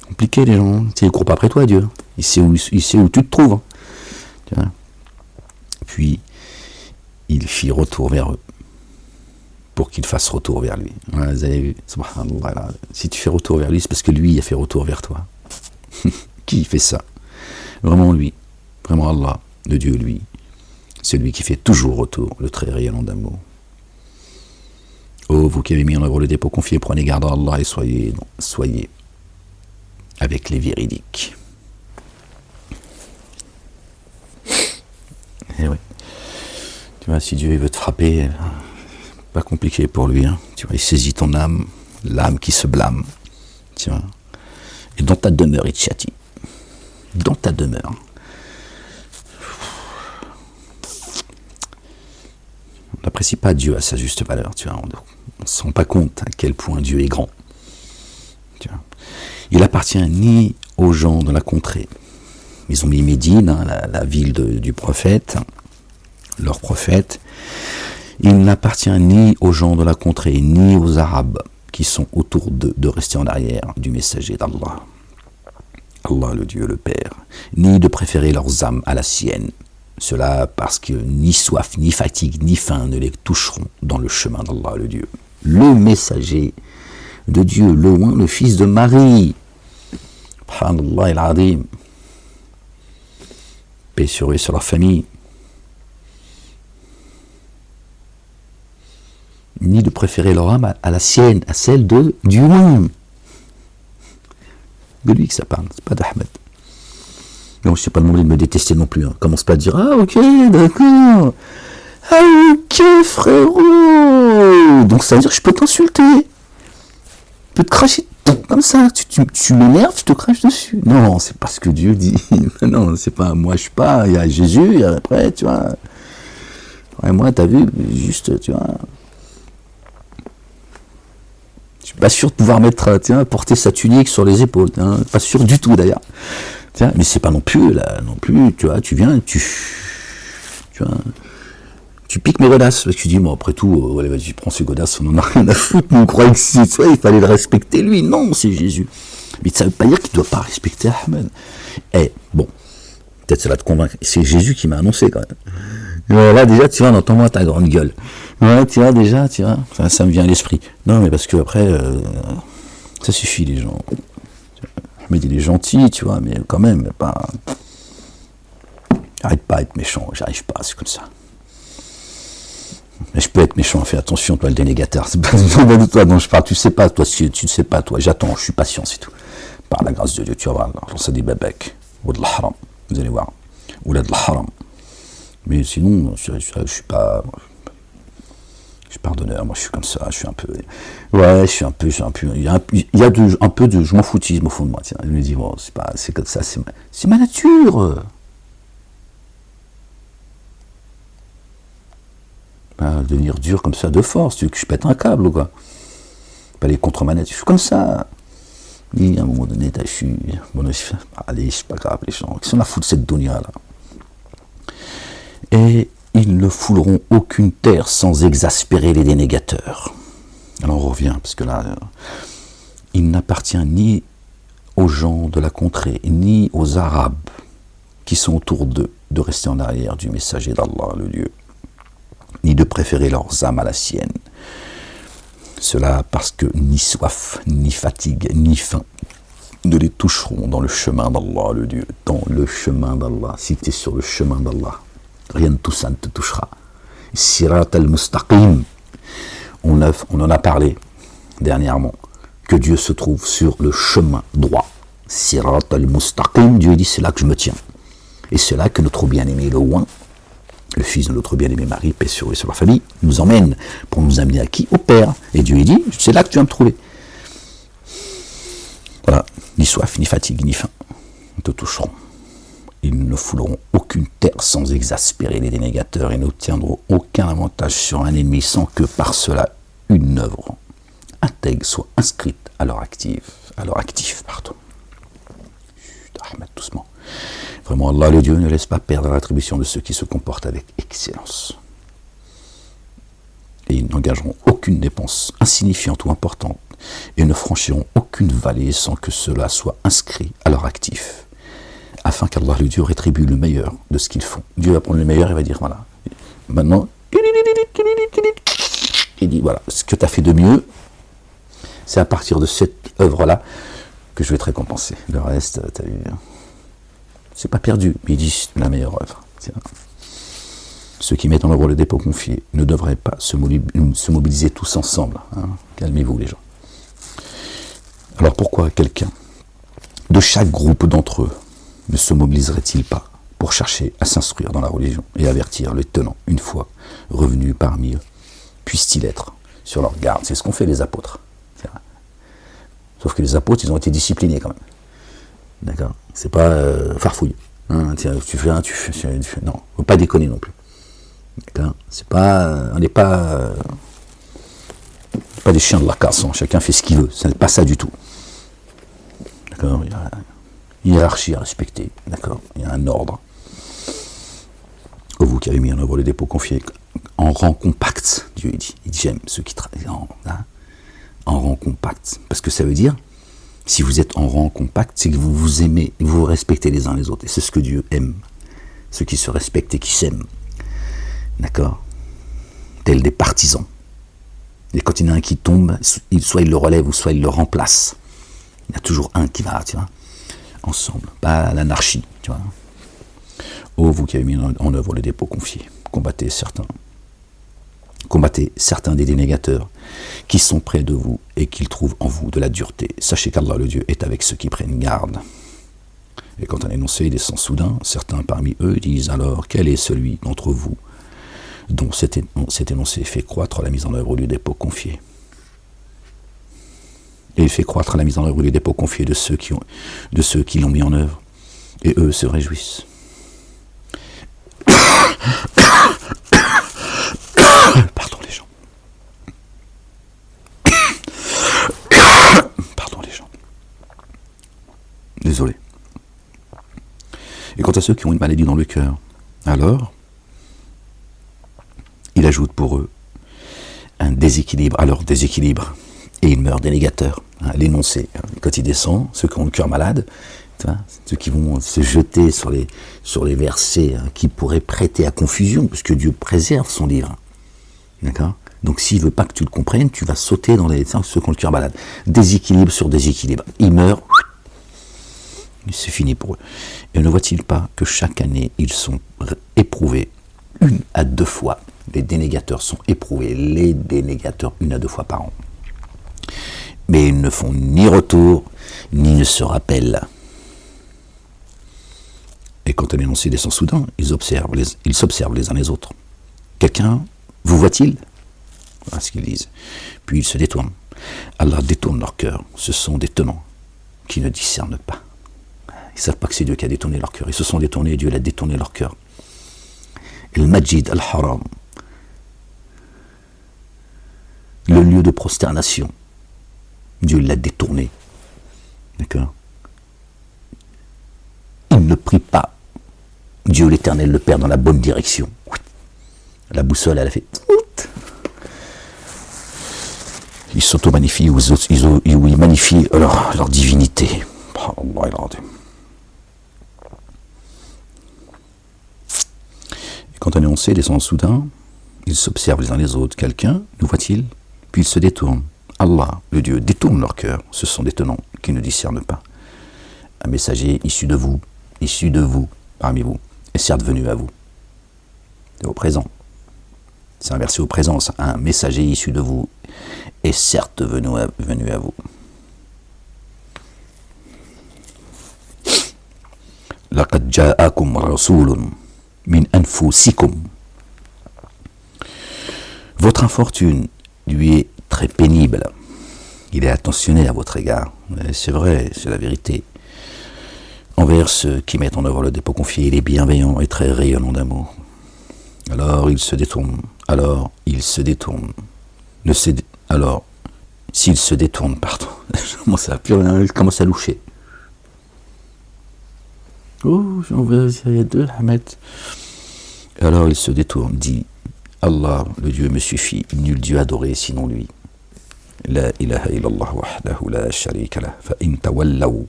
compliqué les gens, il ne court pas après toi, Dieu. Il sait où tu te trouves. Hein. Tu vois. Puis, il fit retour vers eux, pour qu'il fasse retour vers lui. Voilà, vous avez vu, subhanallah, si tu fais retour vers lui, c'est parce que lui a fait retour vers toi. Qui fait ça ? Vraiment lui, vraiment Allah, le Dieu lui, celui qui fait toujours retour, le très rayonnant d'amour. Oh, vous qui avez mis en œuvre le dépôt confié, prenez garde à Allah et soyez avec les véridiques. Et oui, tu vois, si Dieu veut te frapper, pas compliqué pour lui, hein. Tu vois, il saisit ton âme, l'âme qui se blâme, tu vois, et dans ta demeure, il te châtie. Dans ta demeure. On n'apprécie pas Dieu à sa juste valeur, tu vois, on ne se rend pas compte à quel point Dieu est grand. Tu vois. Il appartient ni aux gens de la contrée. Ils ont mis Médine, hein, la ville du prophète, leur prophète. Il n'appartient ni aux gens de la contrée, ni aux Arabes qui sont autour de rester en arrière du messager d'Allah. Allah, le Dieu, le Père, ni de préférer leurs âmes à la sienne. Cela parce que ni soif, ni fatigue, ni faim ne les toucheront dans le chemin d'Allah, le Dieu. Le messager de Dieu, le fils de Marie. Subhanallah al-Azim. Paix sur eux et sur leur famille. Ni de préférer leur âme à la sienne, à celle de Dieu même. De lui que ça parle, c'est pas d'Ahmed. Non, je ne t'ai pas demandé de me détester non plus. Hein. Commence pas à dire, ah ok, d'accord. Ah ok, frérot. Donc ça veut dire que je peux t'insulter. Je peux te cracher comme ça. Tu m'énerves, je te crache dessus. Non, c'est pas ce que Dieu dit. Non, c'est pas, moi je suis pas, il y a Jésus, et après, tu vois. Ouais, moi, t'as vu, juste, tu vois. Je suis pas sûr de pouvoir porter sa tunique sur les épaules, hein, pas sûr du tout d'ailleurs. Mais c'est pas non plus, tu vois, tu viens, tu vois, tu piques mes godasses. Tu dis, moi, après tout, ouais, vas-y, prends ces godasses, on en a rien à foutre. Nous, on croyait que c'est ça, il fallait le respecter, lui. Non, c'est Jésus. Mais ça ne veut pas dire qu'il ne doit pas respecter Ahmed. Eh, bon, peut-être ça va te convaincre. C'est Jésus qui m'a annoncé, quand même. Là, déjà, tu vois, entends-moi ta grande gueule. Ouais, tu vois, déjà, tu vois, ça me vient à l'esprit. Non, mais parce que après, ça suffit, les gens. Ahmed, il est gentil, tu vois, mais quand même, pas... Arrête pas d'être méchant, j'arrive pas, c'est comme ça. Mais je peux être méchant, fais attention, toi le dénégateur, c'est pas de toi dont je parle, tu sais pas, toi, tu ne sais pas, toi, j'attends, je suis patient, c'est tout. Par la grâce de Dieu, tu vas voir, ça dit babak, ou de l'haram, vous allez voir, ou là de l'haram. Mais sinon, je suis pas... Je suis pardonneur, moi je suis comme ça, je suis un peu... Ouais, je suis un peu... Il y a un peu de... Je m'en foutisme au fond de moi, tiens. Je me dis, bon, c'est comme ça, c'est ma nature. Devenir dur comme ça de force, tu veux que je pète un câble ou quoi? Pas aller contre ma nature, je suis comme ça. Et à un moment donné, je suis... Bon, allez, c'est pas grave, les gens, qui sont la foutre de cette dunya là. Et ils ne fouleront aucune terre sans exaspérer les dénégateurs. Alors on revient, parce que là, il n'appartient ni aux gens de la contrée, ni aux Arabes qui sont autour d'eux, de rester en arrière du messager d'Allah, le Dieu, ni de préférer leurs âmes à la sienne. Cela parce que ni soif, ni fatigue, ni faim ne les toucheront dans le chemin d'Allah, le Dieu, dans le chemin d'Allah. Si tu es sur le chemin d'Allah, rien de tout ça ne te touchera. Sirat al-Mustaqim, on en a parlé dernièrement, que Dieu se trouve sur le chemin droit. Sirat al-Mustaqim, Dieu dit, c'est là que je me tiens. Et c'est là que notre bien-aimé, le Ouin, le fils de notre bien-aimé Marie, paix sur lui et sur la famille, nous emmène pour nous amener à qui? Au Père. Et Dieu dit, c'est là que tu vas me trouver. Voilà, ni soif, ni fatigue, ni faim ne te toucheront. Ils ne fouleront aucune terre sans exaspérer les dénégateurs et n'obtiendront aucun avantage sur un ennemi sans que par cela une œuvre intègre soit inscrite à leur actif. Pardon. Chut, Ahmed, doucement. Vraiment, Allah, le Dieu, ne laisse pas perdre l'attribution de ceux qui se comportent avec excellence. Et ils n'engageront aucune dépense insignifiante ou importante et ne franchiront aucune vallée sans que cela soit inscrit à leur actif, afin qu'Allah, le Dieu, rétribue le meilleur de ce qu'ils font. Dieu va prendre le meilleur et va dire, voilà, maintenant, il dit, voilà, ce que tu as fait de mieux, c'est à partir de cette œuvre-là que je vais te récompenser. Le reste, tu as eu... C'est pas perdu, mais il dit c'est la meilleure œuvre. Tiens. Ceux qui mettent en œuvre le dépôt confié ne devraient pas se mobiliser tous ensemble. Hein. Calmez-vous, les gens. Alors pourquoi quelqu'un de chaque groupe d'entre eux ne se mobiliserait-il pas pour chercher à s'instruire dans la religion et avertir les tenants, une fois revenus parmi eux? Puissent-ils être sur leur garde? C'est ce qu'ont fait les apôtres. Sauf que les apôtres, ils ont été disciplinés quand même. D'accord? C'est pas farfouille. Hein, tiens, tu fais, non, faut pas déconner non plus. D'accord? C'est pas, on n'est pas des chiens de la casse. Hein, chacun fait ce qu'il veut. Ce n'est pas ça du tout. D'accord? Il y a une hiérarchie à respecter. D'accord? Il y a un ordre. Vous qui avez mis en œuvre le dépôt confié en rang compact, Dieu dit. Il dit j'aime ceux qui travaillent en rang compact. Parce que ça veut dire, si vous êtes en rang compact, c'est que vous vous aimez, vous vous respectez les uns les autres. Et c'est ce que Dieu aime. Ceux qui se respectent et qui s'aiment. D'accord? Tels des partisans. Et quand il y en a un qui tombe, soit il le relève ou soit il le remplace. Il y a toujours un qui va, tu vois, ensemble. Pas l'anarchie, tu vois. Ô vous qui avez mis en œuvre le dépôt confié, combattez certains des dénégateurs qui sont près de vous et qu'ils trouvent en vous de la dureté. Sachez qu'Allah le Dieu est avec ceux qui prennent garde. Et quand un énoncé descend soudain, certains parmi eux disent alors quel est celui d'entre vous dont cet énoncé fait croître la mise en œuvre du dépôt confié. Et il fait croître la mise en œuvre du dépôt confié de ceux qui l'ont mis en œuvre. Et eux se réjouissent. Pardon les gens. Pardon les gens. Désolé. Et quant à ceux qui ont une maladie dans le cœur, alors, ajoute pour eux un déséquilibre. Alors, déséquilibre, et ils meurent des négateurs. L'énoncé, quand il descend, ceux qui ont le cœur malade, ceux qui vont se jeter sur les versets qui pourraient prêter à confusion, parce que Dieu préserve son livre. D'accord ? Donc s'il ne veut pas que tu le comprennes, tu vas sauter dans ceux qui ont le cœur malade. Déséquilibre sur déséquilibre. Ils meurent, c'est fini pour eux. Et ne voit-il pas que chaque année, ils sont éprouvés 1 à 2 fois. Les dénégateurs sont éprouvés, les dénégateurs 1 à 2 fois par an. Mais ils ne font ni retour, ni ne se rappellent. Et quand un énoncé descend soudain, ils s'observent les uns les autres. Quelqu'un vous voit-il ? Voilà ce qu'ils disent. Puis ils se détournent. Allah détourne leur cœur. Ce sont des tenants qui ne discernent pas. Ils ne savent pas que c'est Dieu qui a détourné leur cœur. Ils se sont détournés et Dieu l'a détourné leur cœur. Et le Majid al-Haram, le lieu de prosternation, Dieu l'a détourné. D'accord ? Il ne prie pas. Dieu l'Éternel le perd dans la bonne direction. La boussole, elle a fait... Ils s'auto-magnifient ou ils magnifient leur divinité. Et quand un énoncé descend soudain, ils s'observent les uns les autres. Quelqu'un nous voit-il ? Puis ils se détournent. Allah, le Dieu, détourne leur cœur. Ce sont des tenants qui ne discernent pas. Un messager issu de vous, parmi vous, est certes venu à vous. C'est au présent. C'est inversé au présent. Un messager issu de vous est certes venu à vous. لقد جاءكم رسول من أنفسكم. Votre infortune lui est très pénible. Il est attentionné à votre égard. C'est vrai, c'est la vérité. Envers ceux qui mettent en œuvre le dépôt confié, il est bienveillant et très rayonnant d'amour. Alors il se détourne. S'il se détourne, pardon, je commence à loucher. Oh, j'en veux, il y a 2, Ahmed. Alors il se détourne, dit Allah, le Dieu me suffit, nul Dieu adoré sinon lui. La ilaha illallah wahdahu la sharika lah, fa in tawallaw,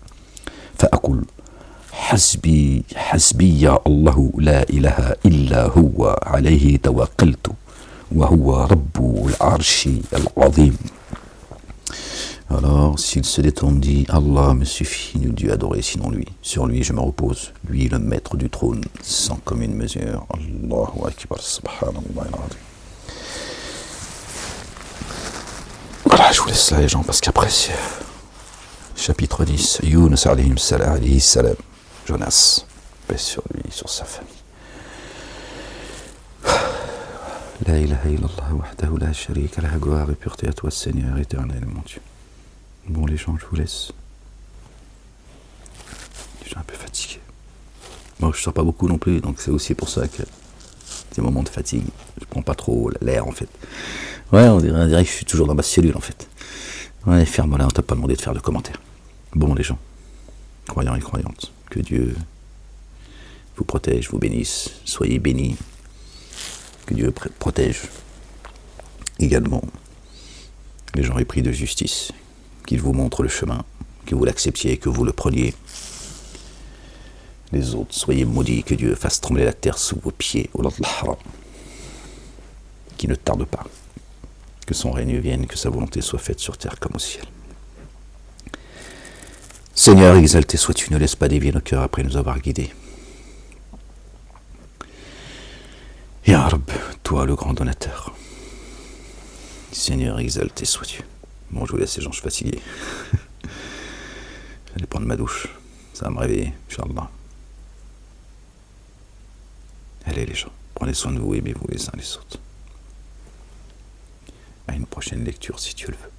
fa aqul حسبي يا الله لا إله إلا هو عليه توكلت وهو رب العرش العظيم. Alors, s'il se détourne, dit Allah me suffit, nul Dieu adoré sinon lui. Sur lui je me repose, lui le maître du trône, sans commune mesure. Allahu Akbar, subhanallah. Voilà, je vous laisse là les gens, parce qu'après c'est chapitre 10, Yunus alayhi salam. Jonas, paix sur lui, sur sa famille. La ilaha illallah wahdahu la sharika lah, gloire et pureté à toi Seigneur éternel mon Dieu. Bon les gens, je vous laisse. Je suis un peu fatigué. Bon, je sors pas beaucoup non plus, donc c'est aussi pour ça que ces moments de fatigue, je prends pas trop l'air en fait. Ouais, on dirait que je suis toujours dans ma cellule en fait. Ouais, ferme-la, on t'a pas demandé de faire de commentaires. Bon les gens, croyants et croyantes, que Dieu vous protège, vous bénisse, soyez bénis, que Dieu protège également les gens épris de justice, qu'il vous montre le chemin, que vous l'acceptiez, que vous le preniez. Les autres, soyez maudits, que Dieu fasse trembler la terre sous vos pieds, au haram, qui ne tarde pas, que son règne vienne, que sa volonté soit faite sur terre comme au ciel. Seigneur, exalté sois-tu, ne laisse pas dévier nos cœurs après nous avoir guidés. Ya Rab, toi le grand donateur. Seigneur, exalté sois-tu. Bon, je vous laisse les gens, je suis fatigué. J'allais prendre ma douche, ça va me réveiller, Inch'Allah. Allez les gens, prenez soin de vous, aimez-vous les uns les autres. À une prochaine lecture si Dieu le veut.